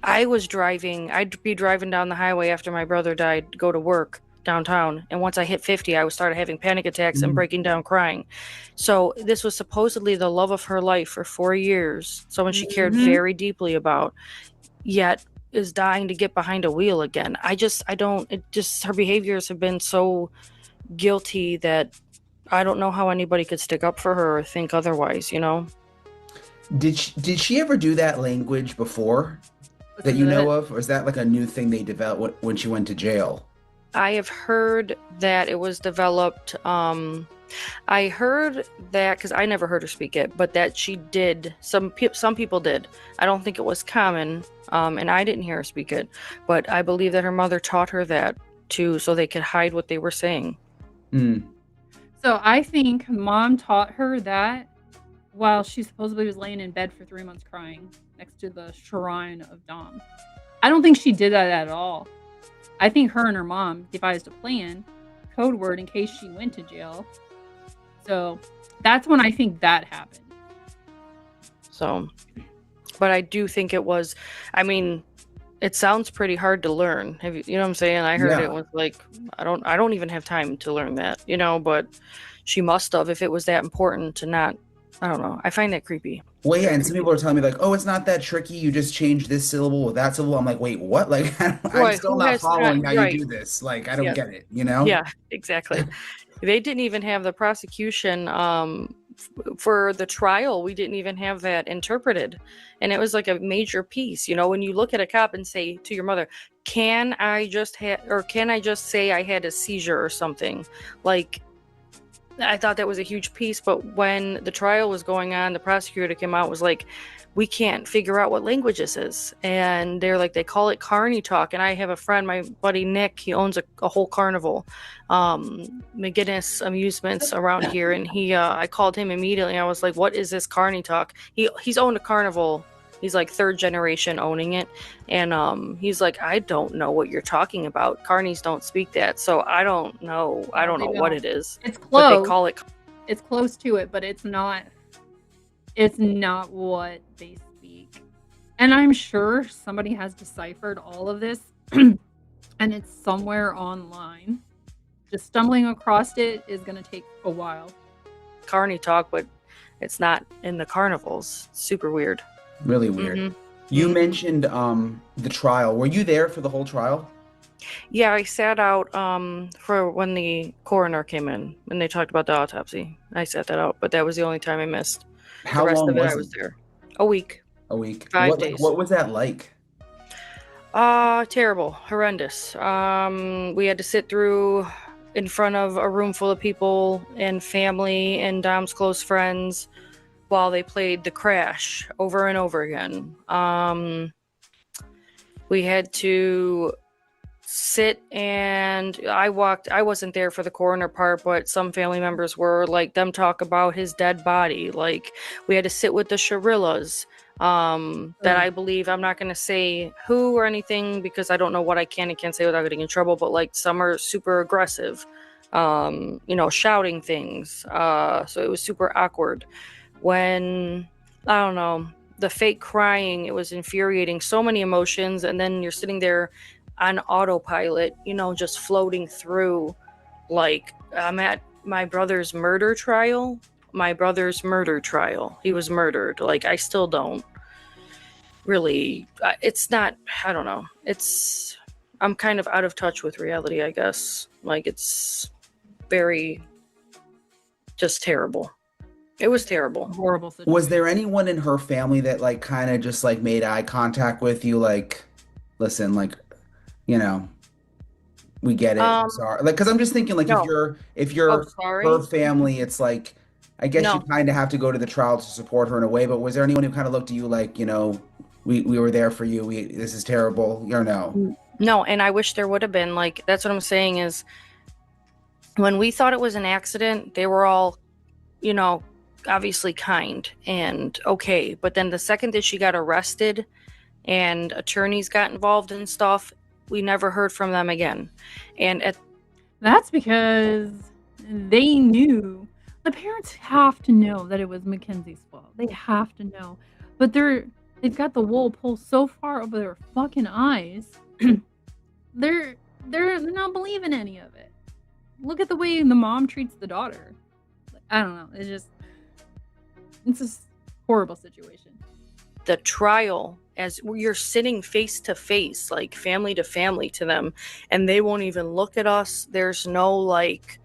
I'd be driving down the highway after my brother died to go to work downtown. And once I hit 50, I started having panic attacks and breaking down crying. So this was supposedly the love of her life for 4 years. Someone she cared very deeply about, yet is dying to get behind a wheel again. Her behaviors have been so guilty that I don't know how anybody could stick up for her or think otherwise, Did she ever do that language before that you know of, or is that like a new thing they developed when she went to jail? I have heard that it was developed. I heard that because I never heard her speak it, but that she did. Some people did. I don't think it was common, and I didn't hear her speak it, but I believe that her mother taught her that so they could hide what they were saying. So I think mom taught her that while she supposedly was laying in bed for 3 months crying next to the shrine of Dom. I don't think she did that at all. I think her and her mom devised a plan, code word in case she went to jail. So that's when I think that happened. So, but I do think it was, I mean, it sounds pretty hard to learn. Have you know what I'm saying? I heard it was like, I don't even have time to learn that, but she must have, if it was that important to not, I don't know. I find that creepy. Well, yeah, and some people are telling me like, oh, it's not that tricky. You just change this syllable with that syllable. I'm like, wait, what? Like, I'm still not following how you do this. Like, I don't get it, Yeah, exactly. They didn't even have the prosecution for the trial. We didn't even have that interpreted. And it was like a major piece. When you look at a cop and say to your mother, can I just say I had a seizure or something? Like, I thought that was a huge piece, but when the trial was going on, the prosecutor came out, was like, we can't figure out what language this is. And they're like, they call it carny talk. And I have a friend, my buddy Nick, he owns a whole carnival, McGinnis Amusements around here. And I called him immediately. I was like, what is this carny talk? He's owned a carnival. He's like third generation owning it. And he's like, I don't know what you're talking about. Carnies don't speak that. So I don't know. I don't know what it is. It's close. But they call it. It's close to it, but it's not. It's not what they speak. And I'm sure somebody has deciphered all of this and it's somewhere online. Just stumbling across it is going to take a while. Carny talk, but it's not in the carnivals. Super weird. Really weird. You mentioned the trial. Were you there for the whole trial? Yeah, I sat out for when the coroner came in and they talked about the autopsy. I sat that out, but that was the only time I missed. How the rest long of it, was I was there. A week. 5 days. What was that like? Terrible, horrendous. We had to sit through in front of a room full of people and family and Dom's close friends while they played The Crash over and over again. We had to sit, and I wasn't there for the coroner part, but some family members were, like, them talk about his dead body. Like, we had to sit with the Shirillas that I believe, I'm not going to say who or anything because I don't know what I can and can't say without getting in trouble, but like some are super aggressive, shouting things. So it was super awkward. When, I don't know, the fake crying, it was infuriating, so many emotions, and then you're sitting there on autopilot, just floating through. Like, I'm at my brother's murder trial. He was murdered. Like, I still don't really, it's not, I don't know. I'm kind of out of touch with reality, I guess. Like, it's very just terrible. It was terrible. Horrible situation. Was there anyone in her family that like kind of just like made eye contact with you? Like, listen, like, we get it. I'm sorry. Like, cause I'm just thinking like, no. if you're sorry. her family, it's like, I guess you kind of have to go to the trial to support her in a way, but was there anyone who kind of looked at you like, we were there for you. This is terrible, or no? No. And I wish there would have been. Like, that's what I'm saying is when we thought it was an accident, they were all, obviously kind and okay. But then the second that she got arrested and attorneys got involved and stuff, we never heard from them again. And that's because they knew. The parents have to know that it was Mackenzie's fault. They have to know. But they've got the wool pulled so far over their fucking eyes. they're not believing any of it. Look at the way the mom treats the daughter. I don't know. It's a horrible situation. The trial, as you're sitting face to face, like family to family to them, and they won't even look at us. There's no like,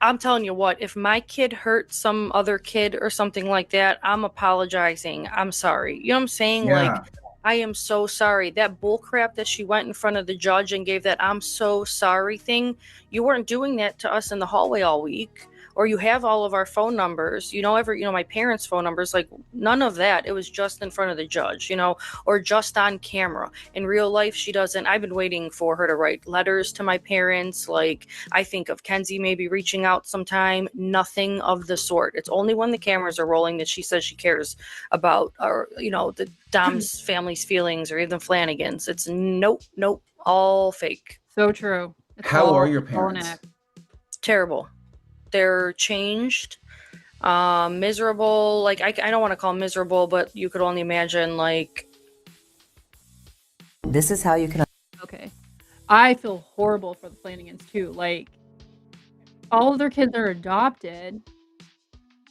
I'm telling you what, if my kid hurt some other kid or something like that, I'm apologizing. I'm sorry. You know what I'm saying? Yeah. Like, I am so sorry. That bullcrap that she went in front of the judge and gave that I'm so sorry thing, you weren't doing that to us in the hallway all week. or you have all of our phone numbers, my parents' phone numbers, like none of that. It was just in front of the judge, or just on camera. In real life, she doesn't. I've been waiting for her to write letters to my parents. Like, I think of Kenzie maybe reaching out sometime. Nothing of the sort. It's only when the cameras are rolling that she says she cares about, or, the Dom's family's feelings, or even Flanagan's. It's nope, all fake. So true. How are your all an parents? act. Terrible. They're changed, miserable. Like, I don't want to call them miserable, but you could only imagine, like. This is how you can. Okay. I feel horrible for the Flanagans too. Like, all of their kids are adopted,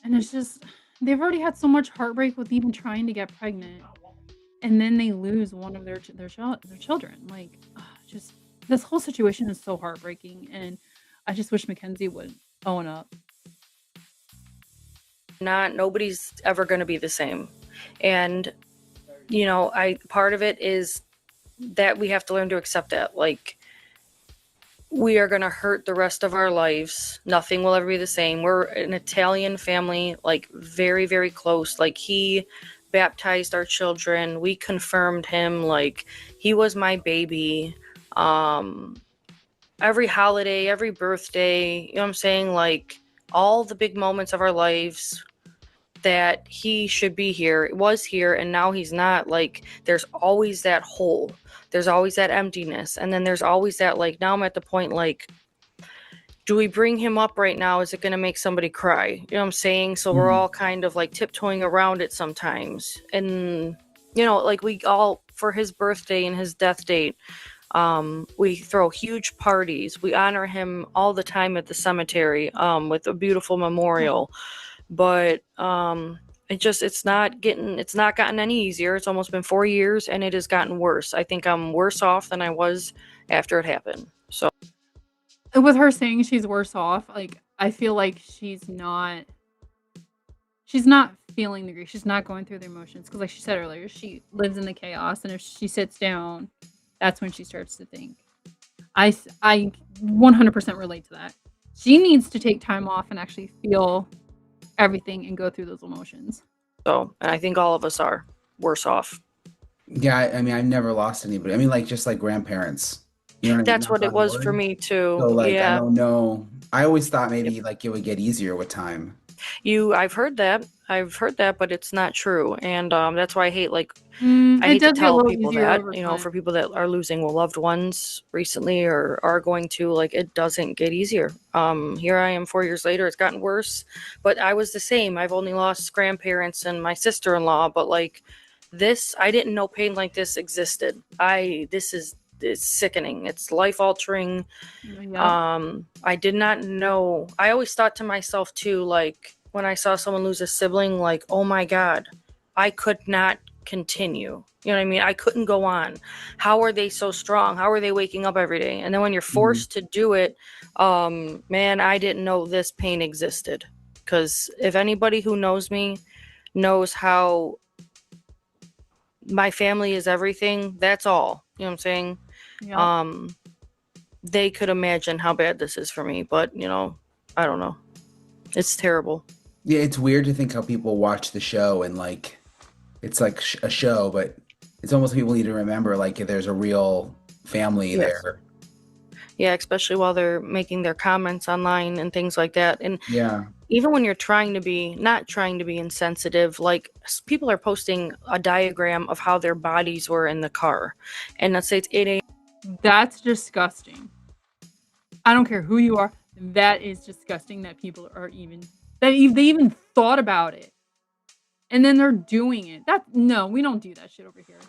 and it's just, they've already had so much heartbreak with even trying to get pregnant, and then they lose one of their children. Like, just this whole situation is so heartbreaking, and I just wish Mackenzie would own up. Nobody's ever going to be the same. And, part of it is that we have to learn to accept that. Like, we are going to hurt the rest of our lives. Nothing will ever be the same. We're an Italian family, like very, very close. Like, he baptized our children. We confirmed him. Like, he was my baby. Every holiday, every birthday, you know what I'm saying? Like, all the big moments of our lives that he should be here, was here, and now he's not. Like, there's always that hole. There's always that emptiness. And then there's always that, like, now I'm at the point, like, do we bring him up right now? Is it going to make somebody cry? You know what I'm saying? So we're all kind of like tiptoeing around it sometimes. And, like, we all, for his birthday and his death date, we throw huge parties. We honor him all the time at the cemetery, with a beautiful memorial. But it's not gotten any easier. It's almost been 4 years, and it has gotten worse. I think I'm worse off than I was after it happened. So With her saying she's worse off, like, I feel like she's not feeling the grief. She's not going through the emotions, because like she said earlier, she lives in the chaos, and if she sits down, that's when she starts to think. I 100% relate to that. She needs to take time off and actually feel everything and go through those emotions. So, and I think all of us are worse off. Yeah, I mean, I've never lost anybody. I mean, like, just like grandparents. You know what I mean? That's what it was for me too. So, like, yeah. I don't know. I always thought maybe like it would get easier with time. I've heard that, but it's not true. And that's why I hate, like, I It hate to does get a tell little people easier that, over time. for people that are losing loved ones recently or are going to, like, it doesn't get easier. Here I am 4 years later, it's gotten worse, but I was the same. I've only lost grandparents and my sister-in-law, but like this, I didn't know pain like this existed. It's sickening. It's life-altering. Yeah. I did not know. I always thought to myself too, like, when I saw someone lose a sibling, like, oh my God, I could not continue. You know what I mean? I couldn't go on. How are they so strong? How are they waking up every day? And then when you're forced to do it, man, I didn't know this pain existed. Because if anybody who knows me knows how my family is everything, that's all. You know what I'm saying? Yeah. They could imagine how bad this is for me, but I don't know. It's terrible. Yeah, it's weird to think how people watch the show and like it's like a show, but it's almost people need to remember like there's a real family there. Yeah, especially while they're making their comments online and things like that. And yeah, even when you're not trying to be insensitive, like people are posting a diagram of how their bodies were in the car, and let's say it's 8 a.m. That's disgusting. I don't care who you are. That is disgusting that people are they even thought about it. And then they're doing it. No, we don't do that shit over here.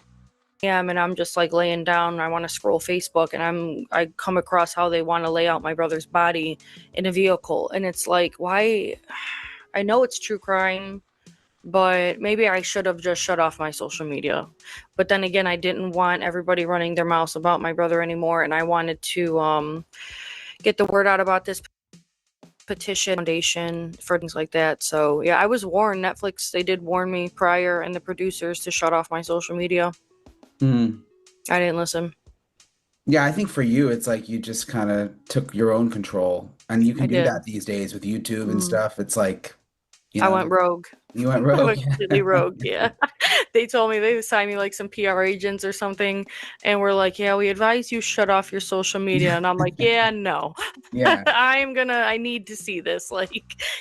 Yeah, and I'm just like laying down and I want to scroll Facebook and I come across how they want to lay out my brother's body in a vehicle. And it's like, why? I know it's true crime, but maybe I should have just shut off my social media. But then again, I didn't want everybody running their mouths about my brother anymore. And I wanted to get the word out about this petition foundation for things like that. So yeah, I was warned. Netflix, they did warn me prior, and the producers, to shut off my social media. I didn't listen. Yeah, I think for you, it's like you just kind of took your own control, and you I can do did. that these days with YouTube and Mm. stuff. It's like, I went rogue. you went I rogue. went completely rogue. Yeah. They told me they assigned me like some PR agents or something, and we're like, "Yeah, we advise you shut off your social media." And I'm like, "Yeah, no, Yeah, I need to see this. Like,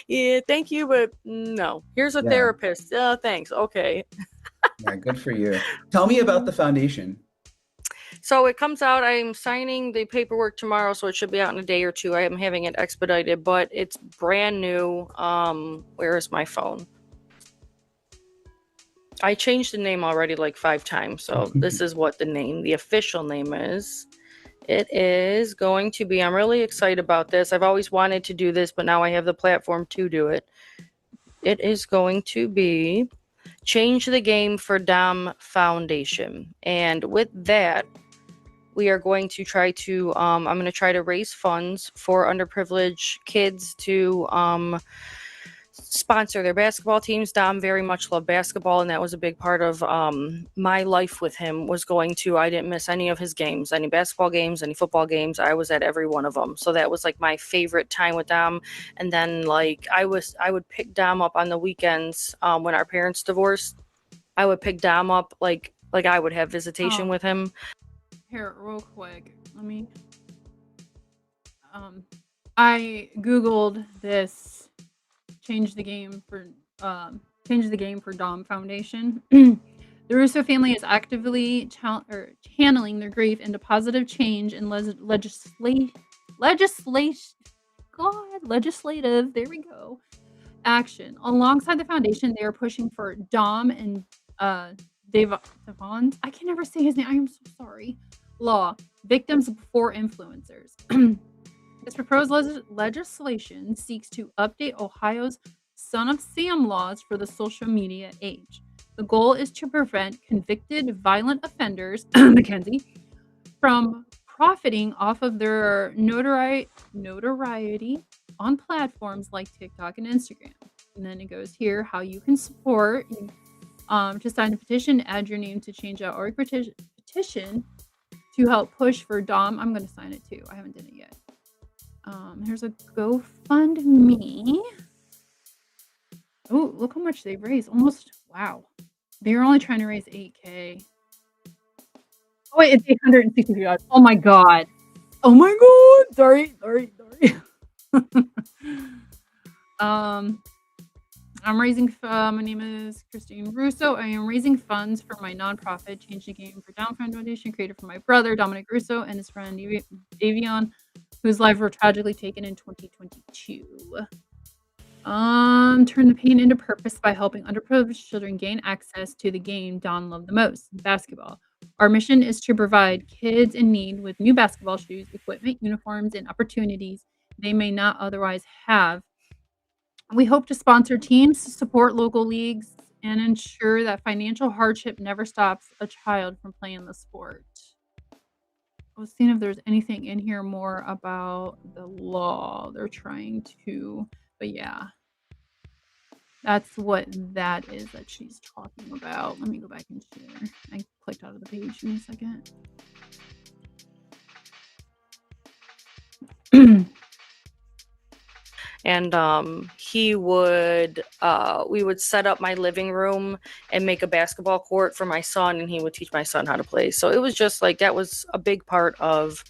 yeah, thank you, but no. Here's a yeah, therapist. Thanks. Okay." yeah. Good for you. Tell me about the foundation. So it comes out. I'm signing the paperwork tomorrow, so it should be out in a day or two. I am having it expedited, but it's brand new. Where is my phone? I changed the name already like 5 times, so this is what the official name is. It is going to be, I'm really excited about this. I've always wanted to do this, but now I have the platform to do it. It is going to be Change the Game for Dom Foundation. And with that, we are going to try to, I'm going to try to raise funds for underprivileged kids to, sponsor their basketball teams. Dom very much loved basketball, and that was a big part of my life with him. Was going to I didn't miss any of his games, any basketball games, any football games. I was at every one of them. So that was like my favorite time with Dom. And then like I would pick Dom up on the weekends when our parents divorced. I would pick Dom up like I would have visitation with him. Here, real quick. Let me. I googled this. Change the game for Dom Foundation. The Russo family is actively channeling their grief into positive change and legislative. There we go. Action. Alongside the foundation, they are pushing for Dom and Devon's. I can never say his name. I am so sorry. Law. Victims before influencers. This proposed legislation seeks to update Ohio's Son of Sam laws for the social media age. The goal is to prevent convicted violent offenders, Mackenzie, from profiting off of their notoriety on platforms like TikTok and Instagram. And then it goes here how you can support. To sign the petition, add your name to change.org petition to help push for Dom. I'm going to sign it too. I haven't done it yet. Here's a GoFundMe. Oh, look how much they've raised. Almost, wow. They're only trying to raise 8K. Oh, wait, it's $863. Oh my God. Oh my God. Sorry. I'm raising, my name is Christine Russo. I am raising funds for my nonprofit, Change the Game for Down Foundation, created for my brother, Dominic Russo, and his friend, Davion, whose lives were tragically taken in 2022. Turn the pain into purpose by helping underprivileged children gain access to the game Don loved the most, basketball. Our mission is to provide kids in need with new basketball shoes, equipment, uniforms, and opportunities they may not otherwise have. We hope to sponsor teams, support local leagues, and ensure that financial hardship never stops a child from playing the sport. I was seeing if there's anything in here more about the law they're trying to, but yeah. That's what that is that she's talking about. Let me go back and share. I clicked out of the page. Give me a second. And we would set up my living room and make a basketball court for my son, and he would teach my son how to play. So it was just like that was a big part of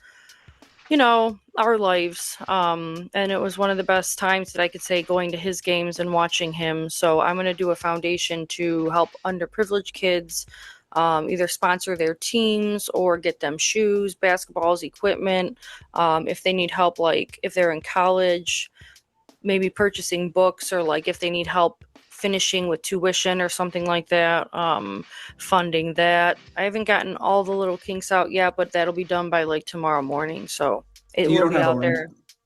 our lives, and it was one of the best times that I could say going to his games and watching him. So I'm going to do a foundation to help underprivileged kids, either sponsor their teams or get them shoes, basketballs, equipment, if they need help, like if they're in college, maybe purchasing books, or like if they need help finishing with tuition or something like that, funding that. I haven't gotten all the little kinks out yet, but that'll be done by like tomorrow morning, so it You will don't be have a out link.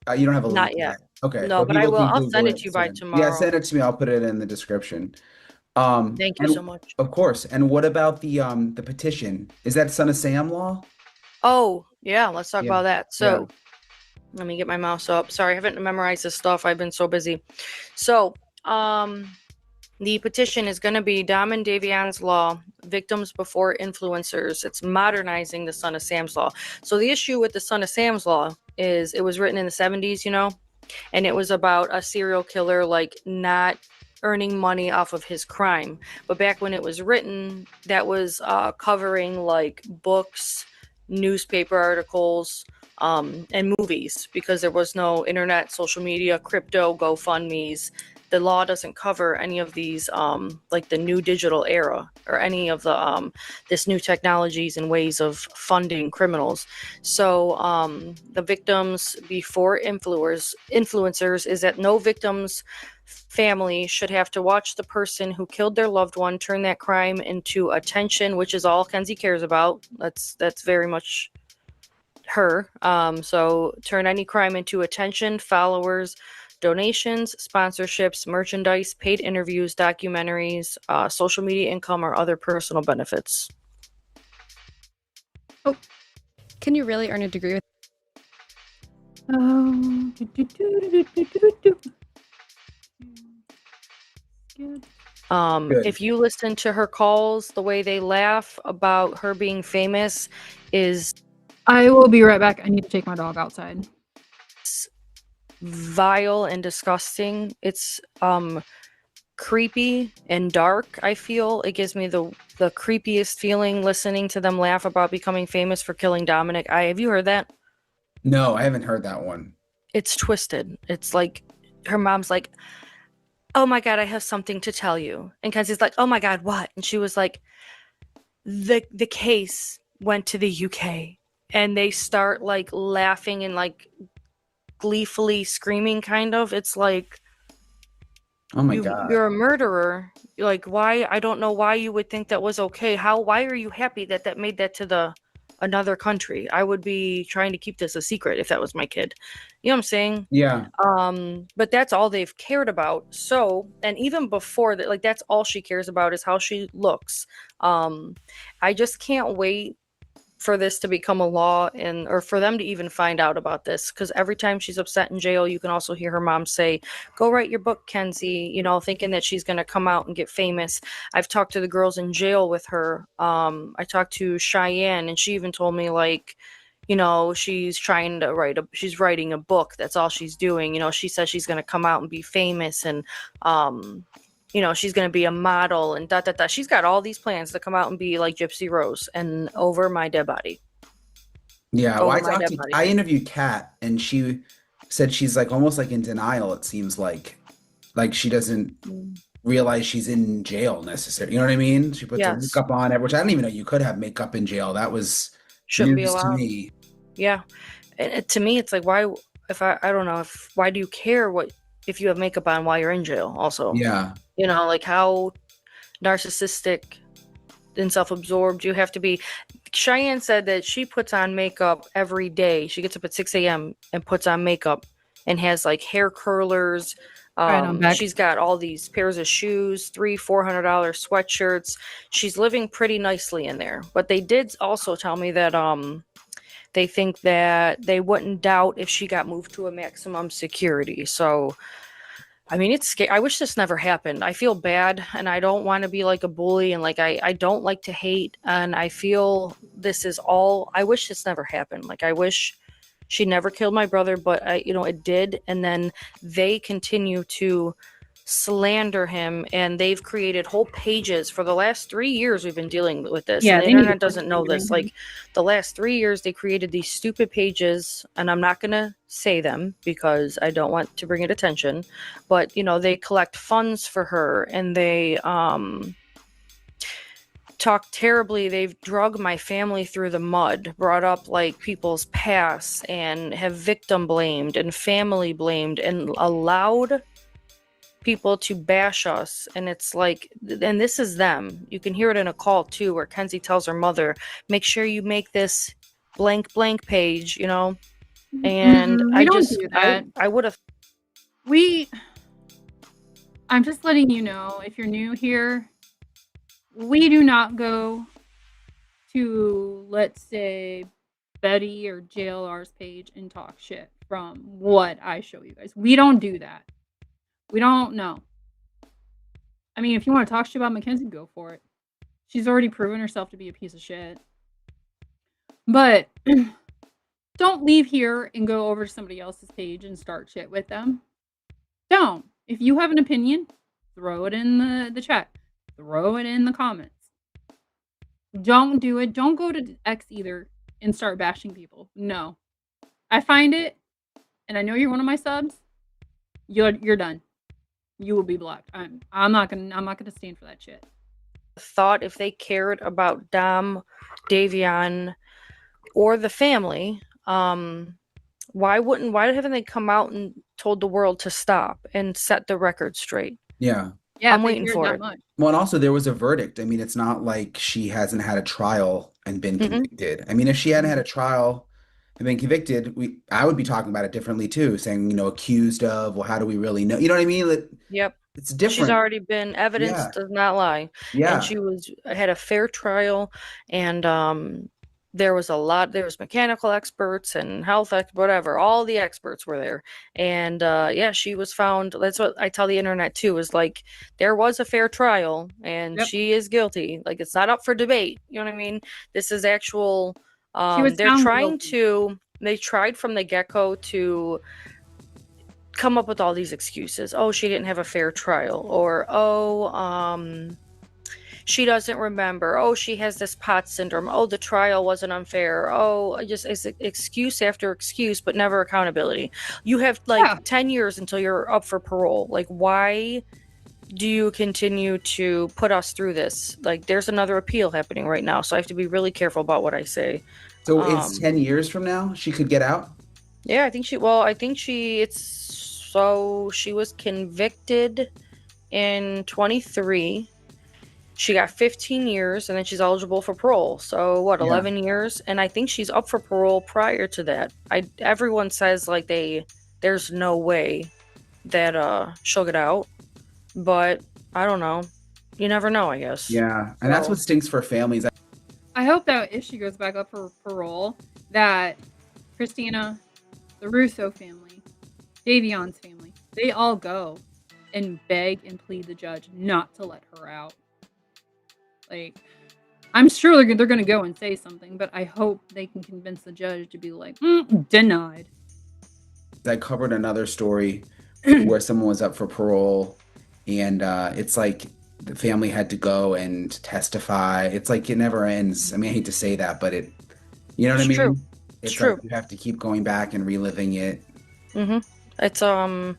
there. You don't have a link Not yet. yet. Okay, No, but but I people will. can I'll Google send it it to you by soon. Yeah, tomorrow. send it to me. I'll put it in the description. Thank you And so much. of course. And what about the petition? Is that Son of Sam law? Oh yeah, let's talk Yeah. about that. Yeah. So let me get my mouse up. Sorry, I haven't memorized this stuff. I've been so busy. So The petition is going to be Dom and Davion's Law, Victims Before Influencers. It's modernizing the Son of Sam's Law. So the issue with the Son of Sam's Law is it was written in the 70s, you know, and it was about a serial killer, like, not earning money off of his crime. But back when it was written, that was covering, like, books, newspaper articles, and movies, because there was no internet, social media, crypto, GoFundMe's. The law doesn't cover any of these, like the new digital era, or any of the this new technologies and ways of funding criminals. So the victims before influencers is that no victim's family should have to watch the person who killed their loved one turn that crime into attention, which is all Kenzie cares about. That's very much her. So turn any crime into attention, followers, donations, sponsorships, merchandise, paid interviews, documentaries, social media income, or other personal benefits. Can you really earn a degree with? Good. If you listen to her calls, the way they laugh about her being famous is I will be right back. I need to take my dog outside. Vile and disgusting. It's creepy and dark. I feel it gives me the creepiest feeling listening to them laugh about becoming famous for killing Dominic. Have you heard that? No, I haven't heard that one. It's twisted. It's like her mom's like, "Oh my God, I have something to tell you," and Kenzie's like, "Oh my God, what?" And she was like, the case went to the UK," and they start like laughing and like gleefully screaming, kind of. It's like, oh my God, you're a murderer. Like, why? I don't know why you would think that was okay. Why are you happy that made that to another country? I would be trying to keep this a secret if that was my kid. You know what I'm saying? Yeah. But that's all they've cared about. So, and even before that, like, that's all she cares about is how she looks. I just can't wait for this to become a law, or for them to even find out about this, because every time she's upset in jail, you can also hear her mom say, "Go write your book, Kenzie," you know, thinking that she's going to come out and get famous. I've talked to the girls in jail with her. I talked to Cheyenne, and she even told me, like, you know, she's trying to she's writing a book. That's all she's doing. You know, she says she's going to come out and be famous, and you know, she's going to be a model, and she's got all these plans to come out and be like Gypsy Rose, and over my dead body. Yeah, well, I interviewed Kat, and she said she's like almost like in denial. It seems like she doesn't realize she's in jail necessarily. You know what I mean? She puts her makeup on it, which I don't even know you could have makeup in jail. That was shouldn't be news allowed to me. Yeah, and to me, it's like, why? If I don't know, why do you care if you have makeup on while you're in jail? Also, yeah, you know, like, how narcissistic and self-absorbed you have to be. Cheyenne said that she puts on makeup every day. She gets up at 6 a.m. and puts on makeup and has like hair curlers. She's got all these pairs of shoes, $400 sweatshirts. She's living pretty nicely in there. But they did also tell me that they think that they wouldn't doubt if she got moved to a maximum security. So, I mean, it's scary. I wish this never happened. I feel bad, and I don't want to be like a bully, and like I don't like to hate, and I feel this is all. I wish this never happened. Like, I wish she never killed my brother, but it did, and then they continue to slander him, and they've created whole pages for the last 3 years. We've been dealing with this, and the internet doesn't know this. Like, the last 3 years, they created these stupid pages, and I'm not gonna say them because I don't want to bring it attention, but you know, they collect funds for her, and they talk terribly. They've drug my family through the mud, brought up like people's pasts, and have victim blamed and family blamed, and allowed people to bash us. And it's like, and this is them. You can hear it in a call too, where Kenzie tells her mother, make sure you make this blank page, you know. And I don't do that. I would have. I'm just letting you know, if you're new here, we do not go to, let's say, Betty or JLR's page and talk shit from what I show you guys. We don't do that. We don't know. I mean, if you want to talk shit about Mackenzie, go for it. She's already proven herself to be a piece of shit. But don't leave here and go over to somebody else's page and start shit with them. Don't. If you have an opinion, throw it in the chat. Throw it in the comments. Don't do it. Don't go to X either and start bashing people. No. I find it, and I know you're one of my subs. You're done. You will be blocked. I'm not gonna stand for that shit. Thought if they cared about Dom, Davion, or the family, why haven't they come out and told the world to stop and set the record straight? Yeah. Yeah, I'm waiting for it. Well, and also there was a verdict. I mean, it's not like she hasn't had a trial and been convicted. I mean, if she hadn't had a trial and been convicted, I would be talking about it differently too, saying, accused of, well, how do we really know? You know what I mean? Yep. It's different. She's already been evidence Yeah. does not lie. Yeah. And she had a fair trial, and there was mechanical experts and health whatever. All the experts were there. And yeah, she was found. That's what I tell the internet too, is like there was a fair trial and she is guilty. Like it's not up for debate. You know what I mean? This is actual they're trying to they tried from the get-go to come up with all these excuses. Oh, she didn't have a fair trial, or she doesn't remember. Oh, she has this POTS syndrome. Oh, the trial wasn't unfair. Oh, just it's excuse after excuse, but never accountability. You have 10 years until you're up for parole. Like, why do you continue to put us through this? Like, there's another appeal happening right now, so I have to be really careful about what I say. So it's 10 years from now she could get out? Yeah, I think she was convicted in 23. She got 15 years and then she's eligible for parole. So what, 11 years? And I think she's up for parole prior to that. Everyone says like there's no way that she'll get out. But I don't know. You never know, I guess. Yeah. And that's what stinks for families. I hope that if she goes back up for parole, that Christina, the Russo family, Davion's family, they all go and beg and plead the judge not to let her out. Like, I'm sure they're going to go and say something, but I hope they can convince the judge to be like, denied. I covered another story where someone was up for parole, and it's like the family had to go and testify. It's like it never ends. I mean, I hate to say that, but you know what I mean? True. It's true. Like you have to keep going back and reliving it. It's and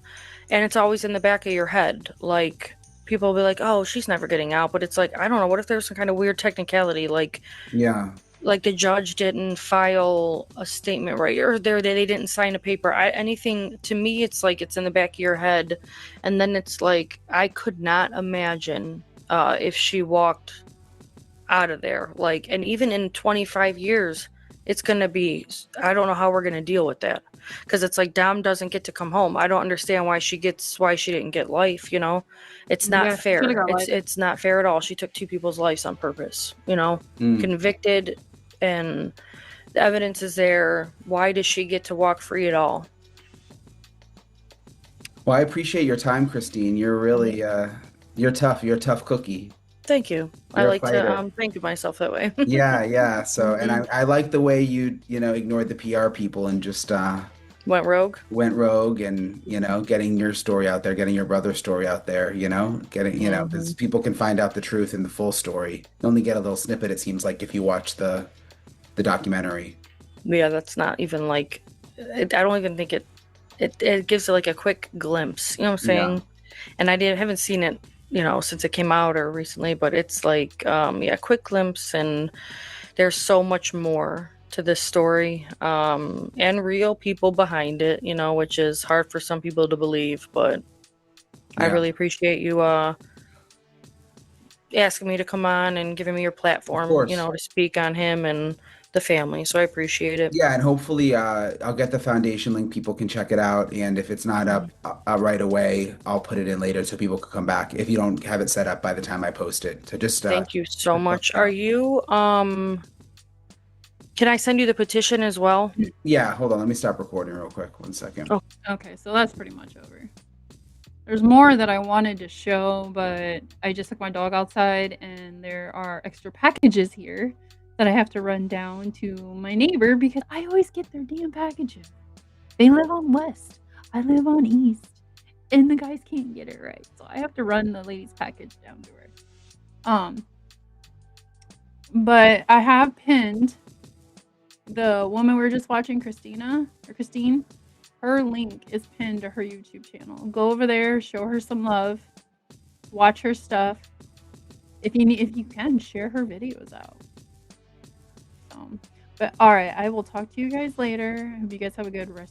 it's always in the back of your head. Like, people will be like, oh, she's never getting out. But it's like, I don't know. What if there's some kind of weird technicality? Like, like the judge didn't file a statement right, or they didn't sign a paper. Anything, to me, it's like it's in the back of your head. And then it's like, I could not imagine if she walked out of there. Like, and even in 25 years, it's going to be, I don't know how we're going to deal with that. Because it's like Dom doesn't get to come home. I don't understand why she didn't get life, you know? It's not fair. It's not fair at all. She took two people's lives on purpose, you know? Convicted, and the evidence is there. Why does she get to walk free at all? Well, I appreciate your time, Christine. You're really, you're tough. You're a tough cookie. Thank you. I like to think of myself that way. Yeah. So, and I like the way you ignored the PR people and just went rogue and getting your story out there, getting your brother's story out there, because people can find out the truth and the full story. You only get a little snippet, it seems like, if you watch the documentary. Yeah, that's not even like I don't even think it gives it like a quick glimpse, you know what I'm saying? Yeah. And I haven't seen it since it came out or recently, but it's like, quick glimpse, and there's so much more to this story, and real people behind it, which is hard for some people to believe, but I really appreciate you, asking me to come on and giving me your platform, to speak on him and the family. So I appreciate it. Yeah. And hopefully, I'll get the foundation link. People can check it out. And if it's not up right away, I'll put it in later so people can come back if you don't have it set up by the time I post it. So just, thank you so much. Are you, can I send you the petition as well? Yeah. Hold on. Let me stop recording real quick. 1 second. Oh, okay. So that's pretty much over. There's more that I wanted to show, but I just took my dog outside and there are extra packages here that I have to run down to my neighbor because I always get their damn packages. They live on West. I live on East. And the guys can't get it right. So I have to run the lady's package down to her. But I have pinned the woman we were just watching, Christine. Her link is pinned to her YouTube channel. Go over there, show her some love, watch her stuff. If you can, share her videos out. But all right, I will talk to you guys later. Hope you guys have a good rest.